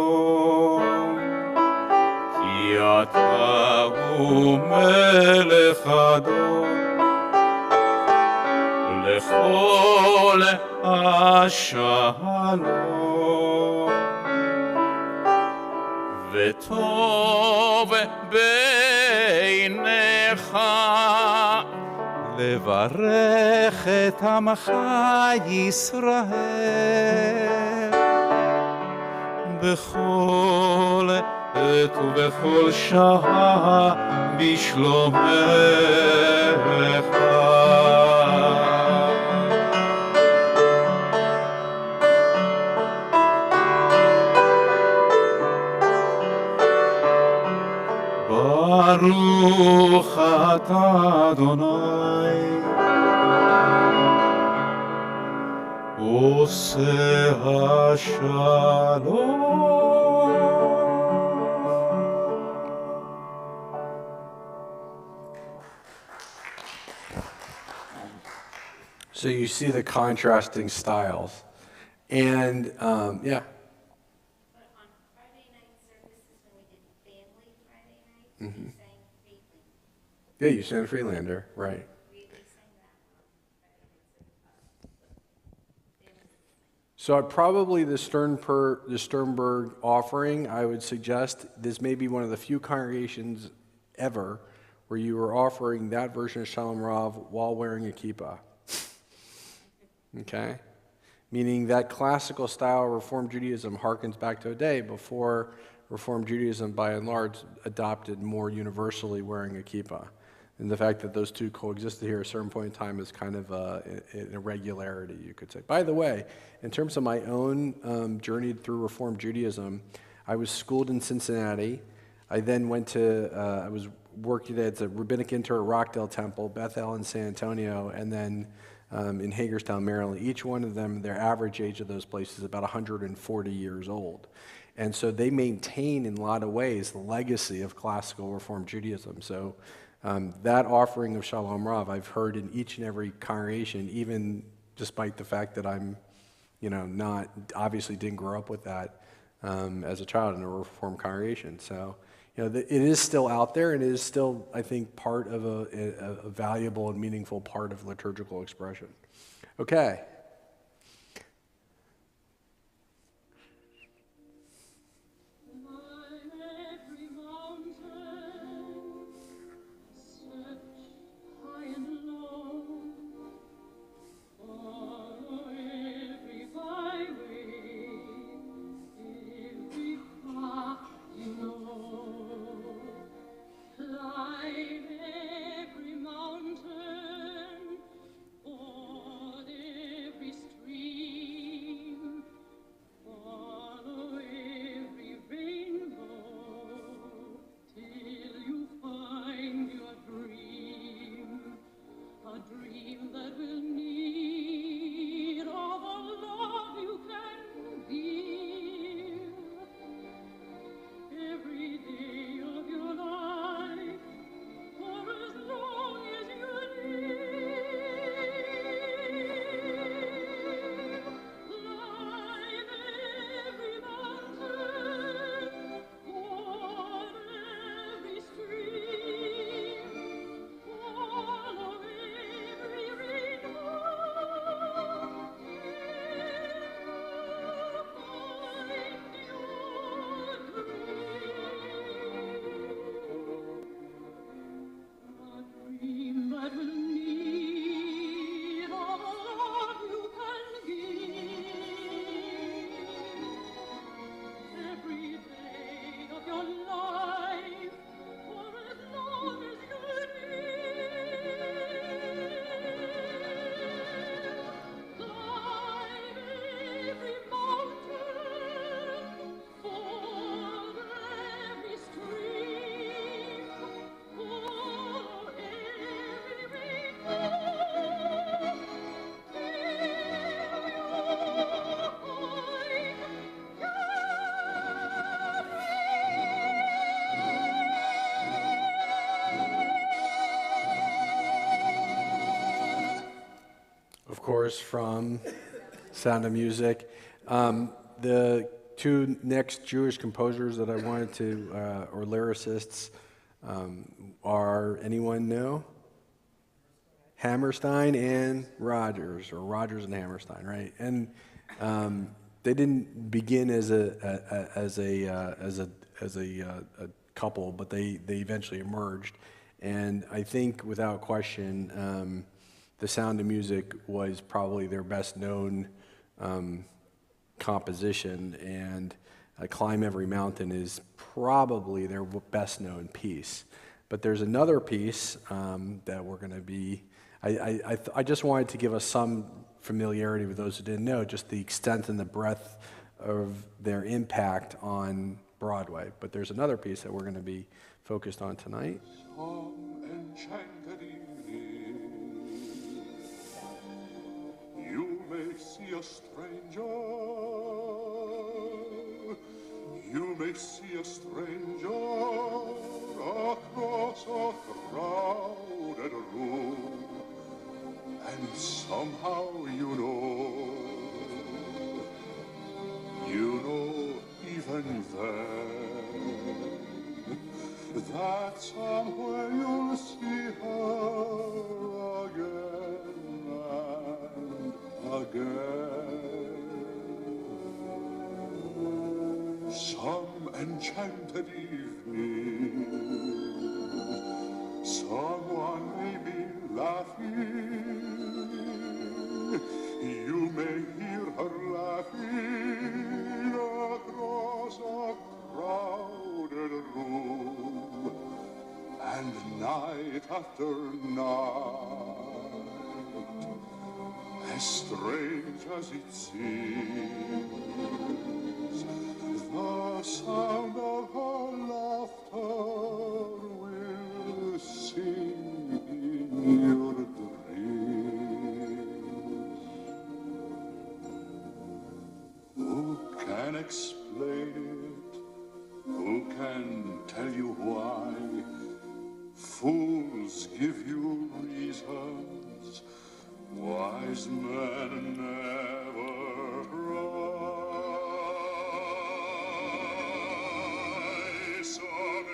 כי אתה הוא מלך אדון, לכל השלום, וטוב בעיניך לברך את עמך ישראל בכל עת ובכל שעה בשלומך. ברוך אתה אדוני עושה השלום. So you see the contrasting styles. And, yeah. But on Friday night services, when we did family Friday nights, we sang Freeland. Yeah, you sang Freelander, right. We sang that on Friday night. So probably the Sternberg offering, I would suggest this may be one of the few congregations ever where you were offering that version of Shalom Rav while wearing a kippah. Okay? Meaning that classical style of Reformed Judaism harkens back to a day before Reformed Judaism, by and large, adopted more universally wearing a kippah. And the fact that those two coexisted here at a certain point in time is kind of an irregularity, you could say. By the way, in terms of my own journey through Reformed Judaism, I was schooled in Cincinnati. I then went to, I was working at the Rabbinic Inter at Rockdale Temple, Bethel in San Antonio, and then in Hagerstown, Maryland. Each one of them, their average age of those places is about 140 years old. And so they maintain, in a lot of ways, the legacy of classical Reformed Judaism. So that offering of Shalom Rav, I've heard in each and every congregation, even despite the fact that I'm, obviously didn't grow up with that as a child in a Reformed congregation. So, it is still out there, and it is still, I think, part of a valuable and meaningful part of liturgical expression. Okay. Of course, from Sound of Music. The two next Jewish composers that I wanted to, or lyricists, are, anyone know? Hammerstein and Rogers, or Rogers and Hammerstein, right? And they didn't begin as a couple, but they eventually emerged. And I think, without question, The Sound of Music was probably their best known composition, and Climb Every Mountain is probably their best known piece. But there's another piece that we're going to be, I just wanted to give us some familiarity with those who didn't know, just the extent and the breadth of their impact on Broadway. But there's another piece that we're going to be focused on tonight. You may see a stranger, you may see a stranger across a crowded room, and somehow you know even then, that somewhere you'll see her again and again. Some enchanted evening, someone may be laughing. You may hear her laughing across a crowded room, and night after night, as strange as it seems, the sound of her laughter will sing in your dreams. Who can explain it? Who can tell you why? Fools give you reasons, wise men never cry. Some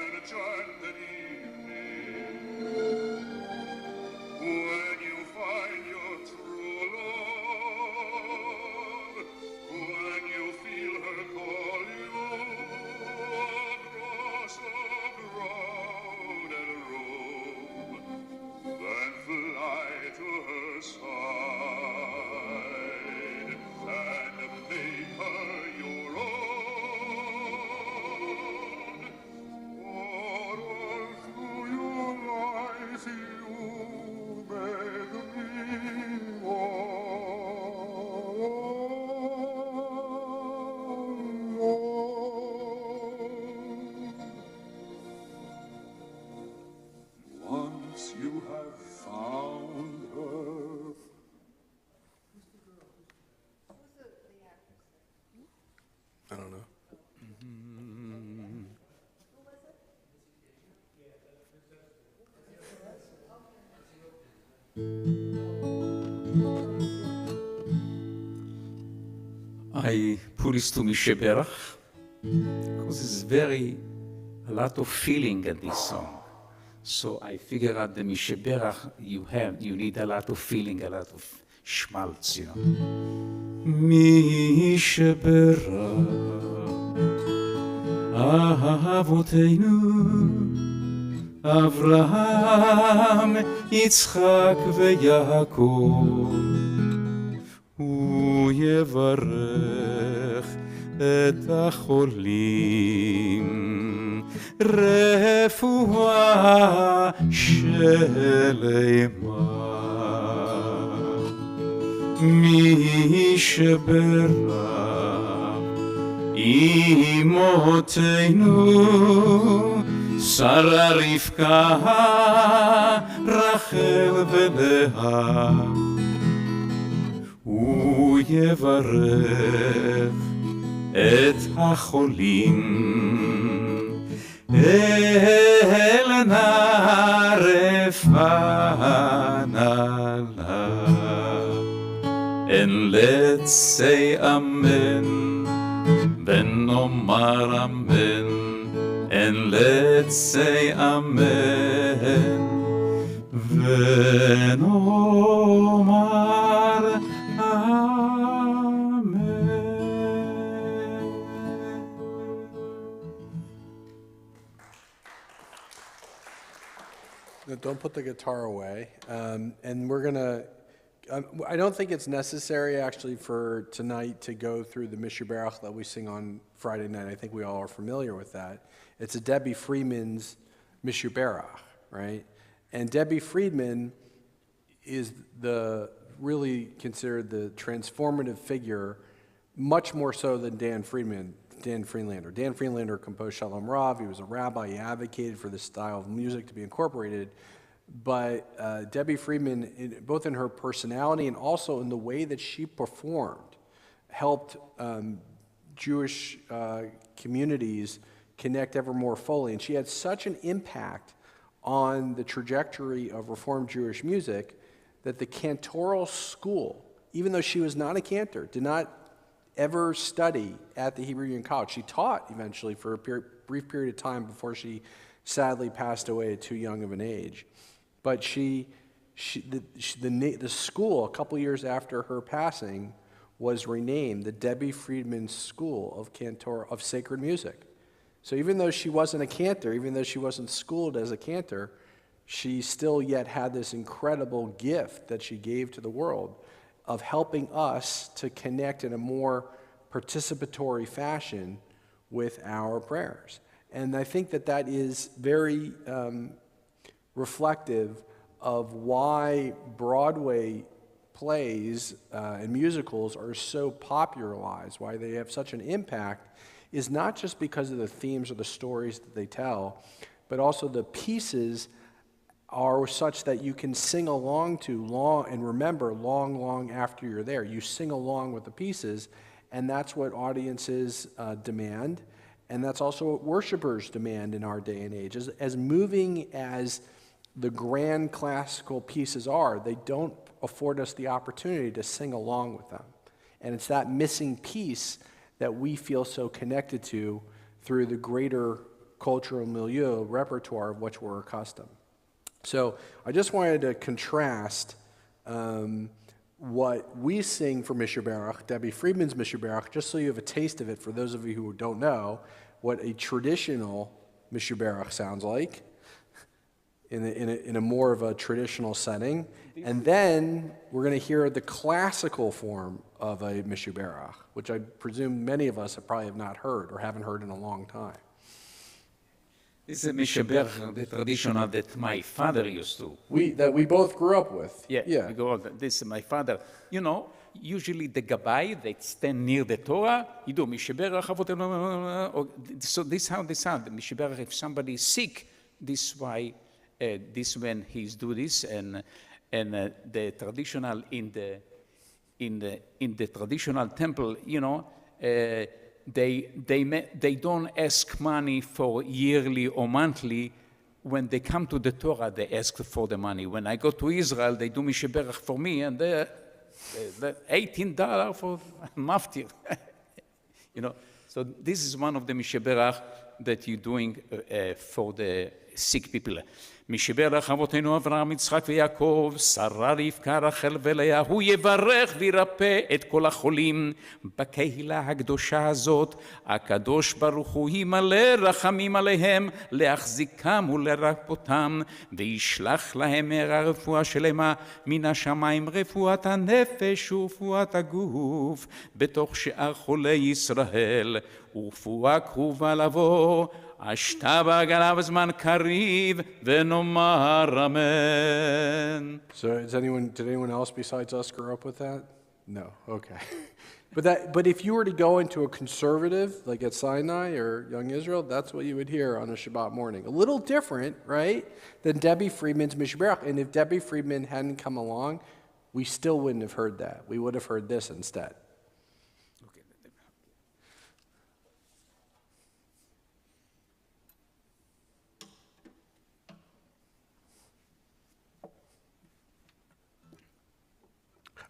I put this to Misheberach because it's a lot of feeling in this song. So I figure out the Misheberach you need a lot of feeling, a lot of schmaltz, you know. Misheberach Ahavotenu Avraham Yitzchak veYaakov הוא יברך את החולים רפואה שלמה מי שברך אמותינו שרה רבקה רחל ולאה הוא יברך את החולים אל נא רפאה נא and let's say amen ונאמר amen and let's say amen ונאמר Don't put the guitar away. And we're going to, I don't think it's necessary actually for tonight to go through the Misheberach that we sing on Friday night. I think we all are familiar with that. It's a Debbie Friedman's Misheberach, right? And Debbie Friedman is really considered the transformative figure, much more so than Dan Friedlander. Dan Friedlander composed Shalom Rav. He was a rabbi. He advocated for this style of music to be incorporated. But Debbie Friedman, both in her personality and also in the way that she performed, helped Jewish communities connect ever more fully. And she had such an impact on the trajectory of Reformed Jewish music that the cantoral school, even though she was not a cantor, did not ever study at the Hebrew Union College. She taught eventually for a brief period of time before she sadly passed away at too young of an age. But the school, a couple years after her passing, was renamed the Debbie Friedman School of Sacred Music. So even though she wasn't a cantor, even though she wasn't schooled as a cantor, she still yet had this incredible gift that she gave to the world of helping us to connect in a more participatory fashion with our prayers. And I think that is very reflective of why Broadway plays and musicals are so popularized, why they have such an impact, is not just because of the themes or the stories that they tell, but also the pieces are such that you can sing along to and remember long after you're there. You sing along with the pieces, and that's what audiences demand, and that's also what worshipers demand in our day and age. As moving as the grand classical pieces are, they don't afford us the opportunity to sing along with them. And it's that missing piece that we feel so connected to through the greater cultural milieu repertoire of which we're accustomed. So I just wanted to contrast what we sing for Misheberach, Debbie Friedman's Misheberach, just so you have a taste of it for those of you who don't know what a traditional Misheberach sounds like in a more of a traditional setting. And then we're going to hear the classical form of a Misheberach, which I presume many of us probably have not heard or haven't heard in a long time. This is a Misheberach, the traditional that my father used to. That we both grew up with. Yeah. We grew up. This is my father. You know, usually the Gabbai, they stand near the Torah, you do Misheberach, so this is how they sound. The Misheberach, if somebody is sick, this why, this when he's do this, and the traditional in the traditional temple, you know, they don't ask money for yearly or monthly. When they come to the Torah, they ask for the money. When I go to Israel, they do Misheberach for me, and the $18 for maftir. You know, so this is one of the misheberach that you're doing for the sick people. משברך אבותינו אברהם, יצחק ויעקב, שרה רבקה, רחל ולאה, הוא יברך וירפא את כל החולים. בקהילה הקדושה הזאת, הקדוש ברוך הוא ימלא רחמים עליהם, להחזיקם ולרפאותם, וישלח להם מהרה רפואה שלמה מן השמיים, רפואת הנפש ורפואת הגוף, בתוך שאר חולי ישראל, ורפואה קרובה לבוא. אשתה גלה בזמן קריב ונאמר אמן. So did anyone else besides us grow up with that? No, okay. But if you were to go into a conservative, like at Sinai or Young Israel, that's what you would hear on a Shabbat morning. A little different, right, than Debbie Friedman's Mishberach. And if Debbie Friedman hadn't come along, we still wouldn't have heard that. We would have heard this instead.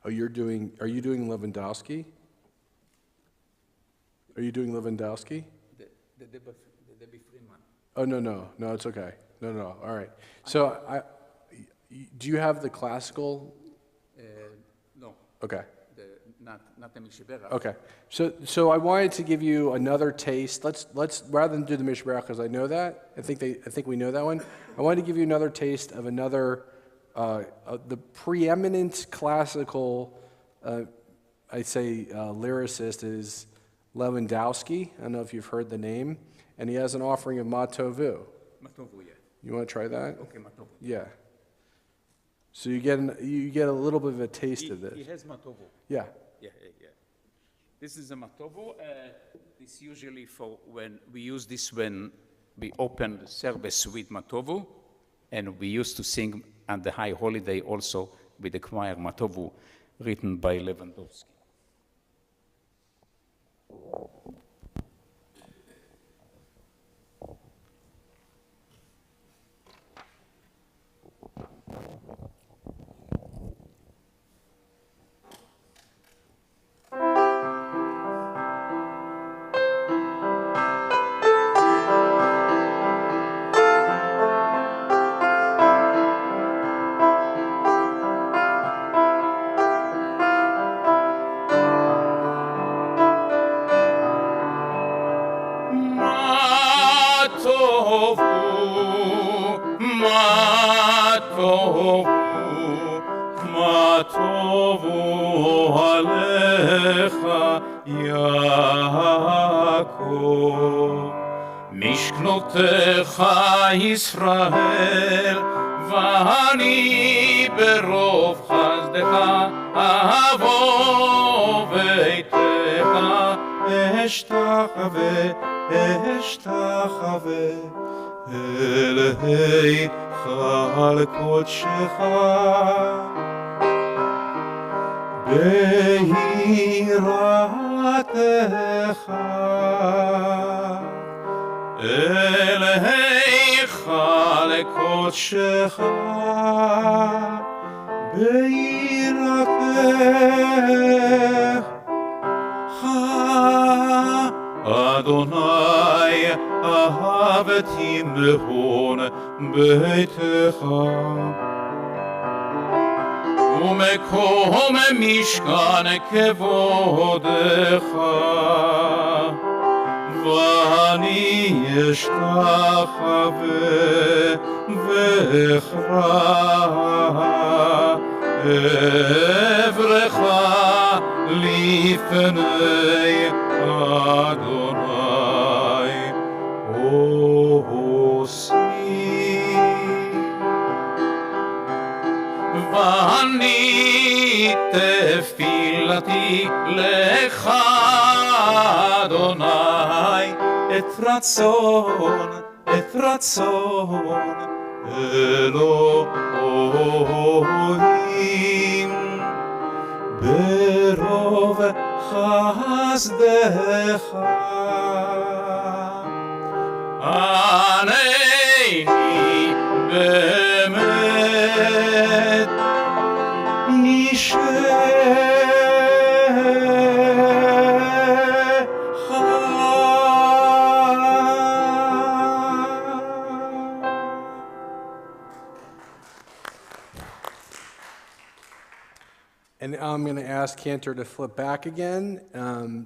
Oh, are you doing Lewandowski? Are you doing Lewandowski? The Debbie Friedman. Oh, no, it's okay. No, all right. So, do you have the classical? No. Okay. Not the Mishberach. Okay. So I wanted to give you another taste. Let's rather than do the Mishberach, because I know that. I think we know that one. I wanted to give you another taste of another. The preeminent classical, I'd say, lyricist is Lewandowski. I don't know if you've heard the name. And he has an offering of Matovu. Matovu, yeah. You want to try that? Okay, Matovu. Yeah. So you get a little bit of a taste of this. He has Matovu. Yeah. Yeah. This is a Matovu. This usually for when we use this when we open the service with Matovu, and we used to sing on the High Holiday also with the choir Matovu, written by Lewandowski. משכנותיך ישראל, ואני ברוב חסדך אבוא ביתך, אשתחווה אל היכל קודשך, ביראתך. אל היכל קודשך, ביראתך. אדוני אהבתי בהון ביתך, ומקום משכן כבודך, ואני אשתחווה ואכרע אברך לפני אדוני עושי. ואני תפילתי לך אדוני, את רצון אלוהים, ברוב חסדך. ענני באמת אישך, I'm going to ask Cantor to flip back again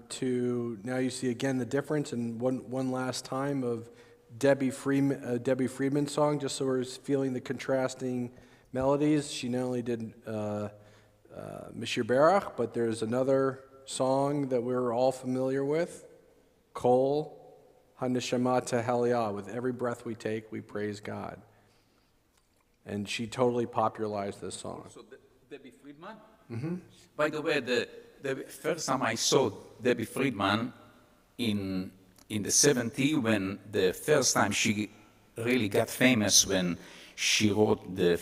to, now you see again the difference, and one last time of Debbie Friedman song, just so we're feeling the contrasting melodies. She not only did Mishir Berach, but there's another song that we're all familiar with, Kol HaNeshama Tehaliyah. With every breath we take, we praise God. And she totally popularized this song. So Debbie Friedman? Mm-hmm. By the way, the first time I saw Debbie Friedman in the 70s, when the first time she really got famous, when she wrote the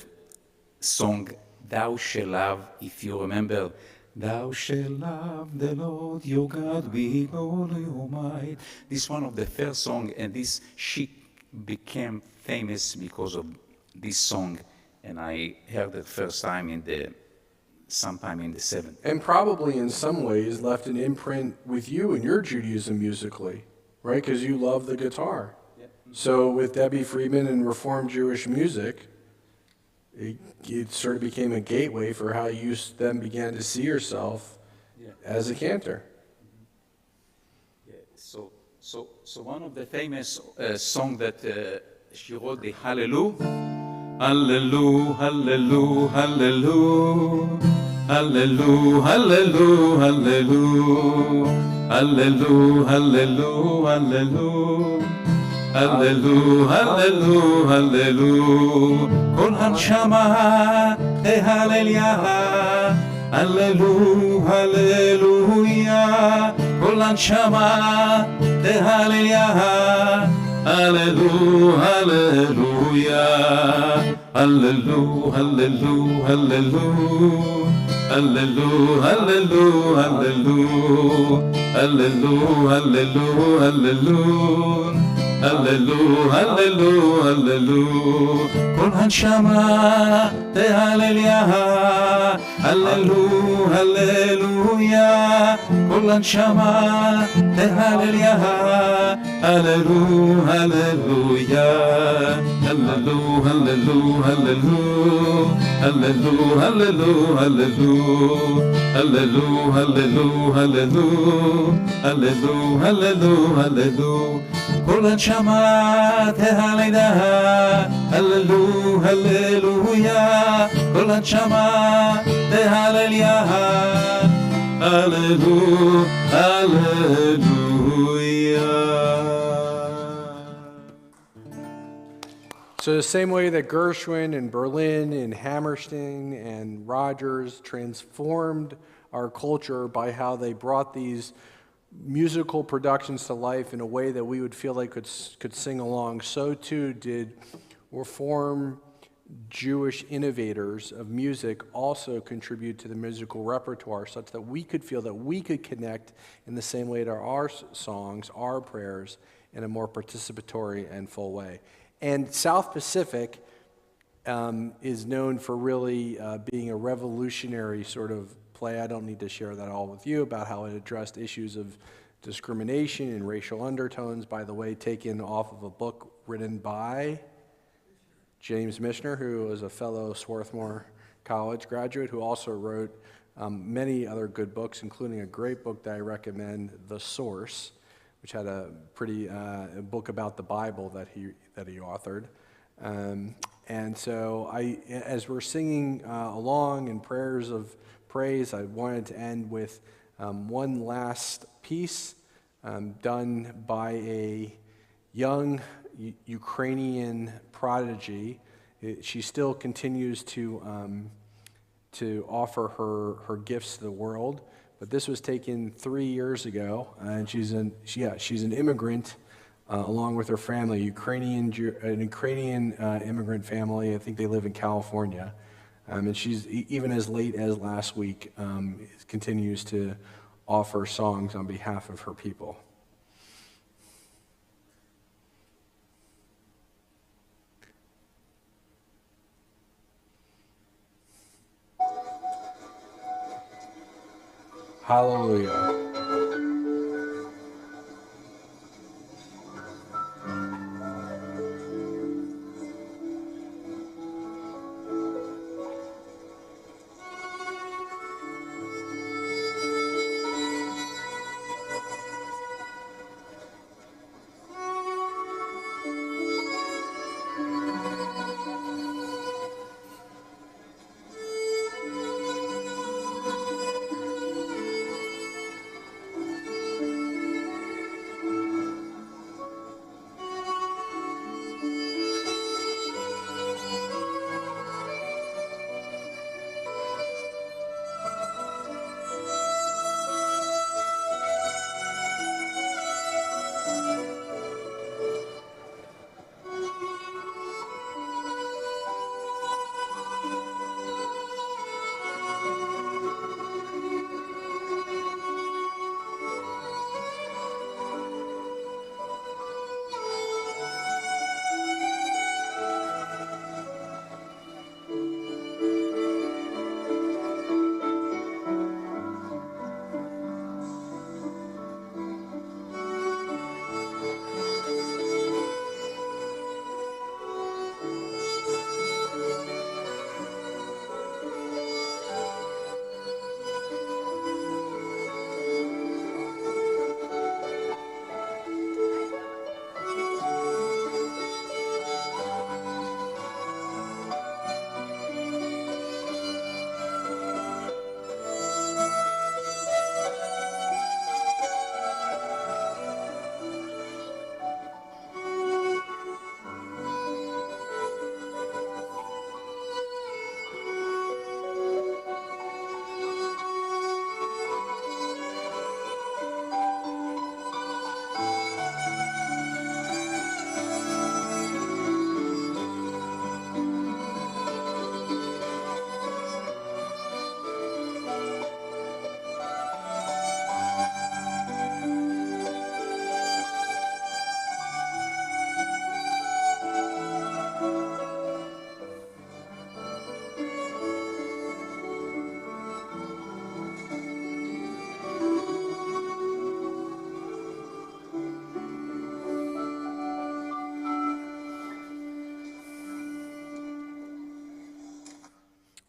song Thou Shall Love, if you remember, Thou shall love the Lord your God with all your might. This is one of the first songs, and she became famous because of this song, and I heard it first time sometime in the 70s. And probably in some ways left an imprint with you and your Judaism musically, right? Because you love the guitar. Yep. So with Debbie Friedman and Reformed Jewish music, it sort of became a gateway for how you then began to see yourself as a cantor. Yeah. So one of the famous songs that she wrote, the Hallelujah. Hallelujah, hallelujah, hallelujah, hallelujah, hallelujah, hallelujah, hallelujah, hallelujah, hallelujah, hallelujah, hallelujah. Kol hanshama tehalleliyah, hallelujah, hallelujah. Kol hanshama tehalleliyah. Hallelujah, hallelujah, hallelujah, hallelujah, hallelujah, hallelujah, hallelujah, hallelujah, hallelujah, hallelujah, hallelujah, hallelujah. Kol hanshama tehalleliyah, hallelujah, hallelujah. Kol hanshama tehalleliyah. Hallelujah, hallelujah, hallelujah, hallelujah, hallelujah, hallelujah, hallelujah, hallelujah, hallelujah, hallelujah, hallelujah, hallelujah. Kol hanshama tehalleliyah, hallelujah, hallelujah. Kol hanshama tehalleliyah, hallelujah, hallelujah. So the same way that Gershwin and Berlin and Hammerstein and Rogers transformed our culture by how they brought these musical productions to life in a way that we would feel like could sing along, so too did Reform Jewish innovators of music also contribute to the musical repertoire such that we could feel that we could connect in the same way to our songs, our prayers, in a more participatory and full way. And South Pacific is known for really being a revolutionary sort of play. I don't need to share that all with you about how it addressed issues of discrimination and racial undertones, by the way, taken off of a book written by James Michener, who was a fellow Swarthmore College graduate, who also wrote many other good books, including a great book that I recommend, The Source, which had a pretty a book about the Bible that he authored. And so as we're singing along in prayers of praise, I wanted to end with one last piece done by a young Ukrainian prodigy. She still continues to offer her gifts to the world, but this was taken 3 years ago, and she's an immigrant along with her family, an Ukrainian immigrant family. I think they live in California, and she's even as late as last week continues to offer songs on behalf of her people. Hallelujah.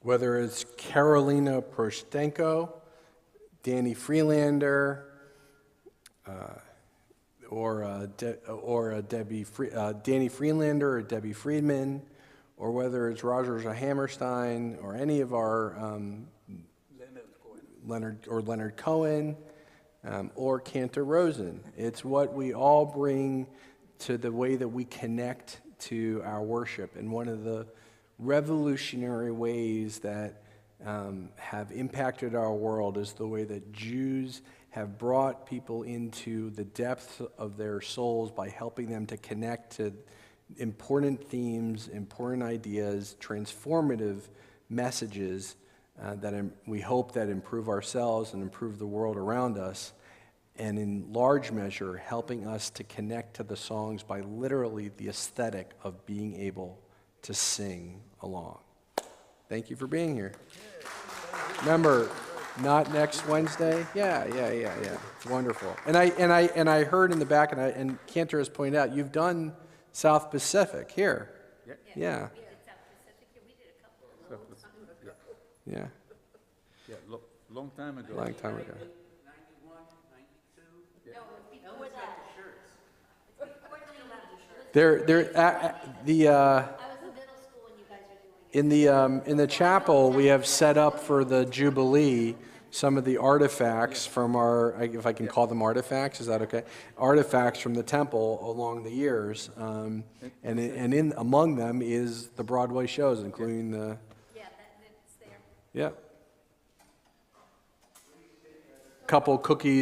whether it's Karolina Proshtenko, Danny Freelander, Danny Freelander or Debbie Friedman, or whether it's Roger Hammerstein or any of our Leonard Cohen, or Cantor Rosen. It's what we all bring to the way that we connect to our worship. And one of the revolutionary ways that have impacted our world is the way that Jews have brought people into the depths of their souls by helping them to connect to important themes, important ideas, transformative messages that we hope that improve ourselves and improve the world around us, and in large measure helping us to connect to the songs by literally the aesthetic of being able to sing along. Thank you for being here. Remember, not next Wednesday? Yeah. It's wonderful. And I heard in the back, and Cantor has pointed out, you've done South Pacific here. Yeah. We did South Pacific, and we did a couple of long time ago. Yeah. Yeah, long time ago. Long time ago. 91, 92. No, it was before that. It's before we left the church. The I was in middle school when you guys were doing it. in the chapel we have set up for the Jubilee some of the artifacts from our, if I can call them artifacts, is that okay? Artifacts from the temple along the years, and in among them is the Broadway shows, including the It's there. couple cookies.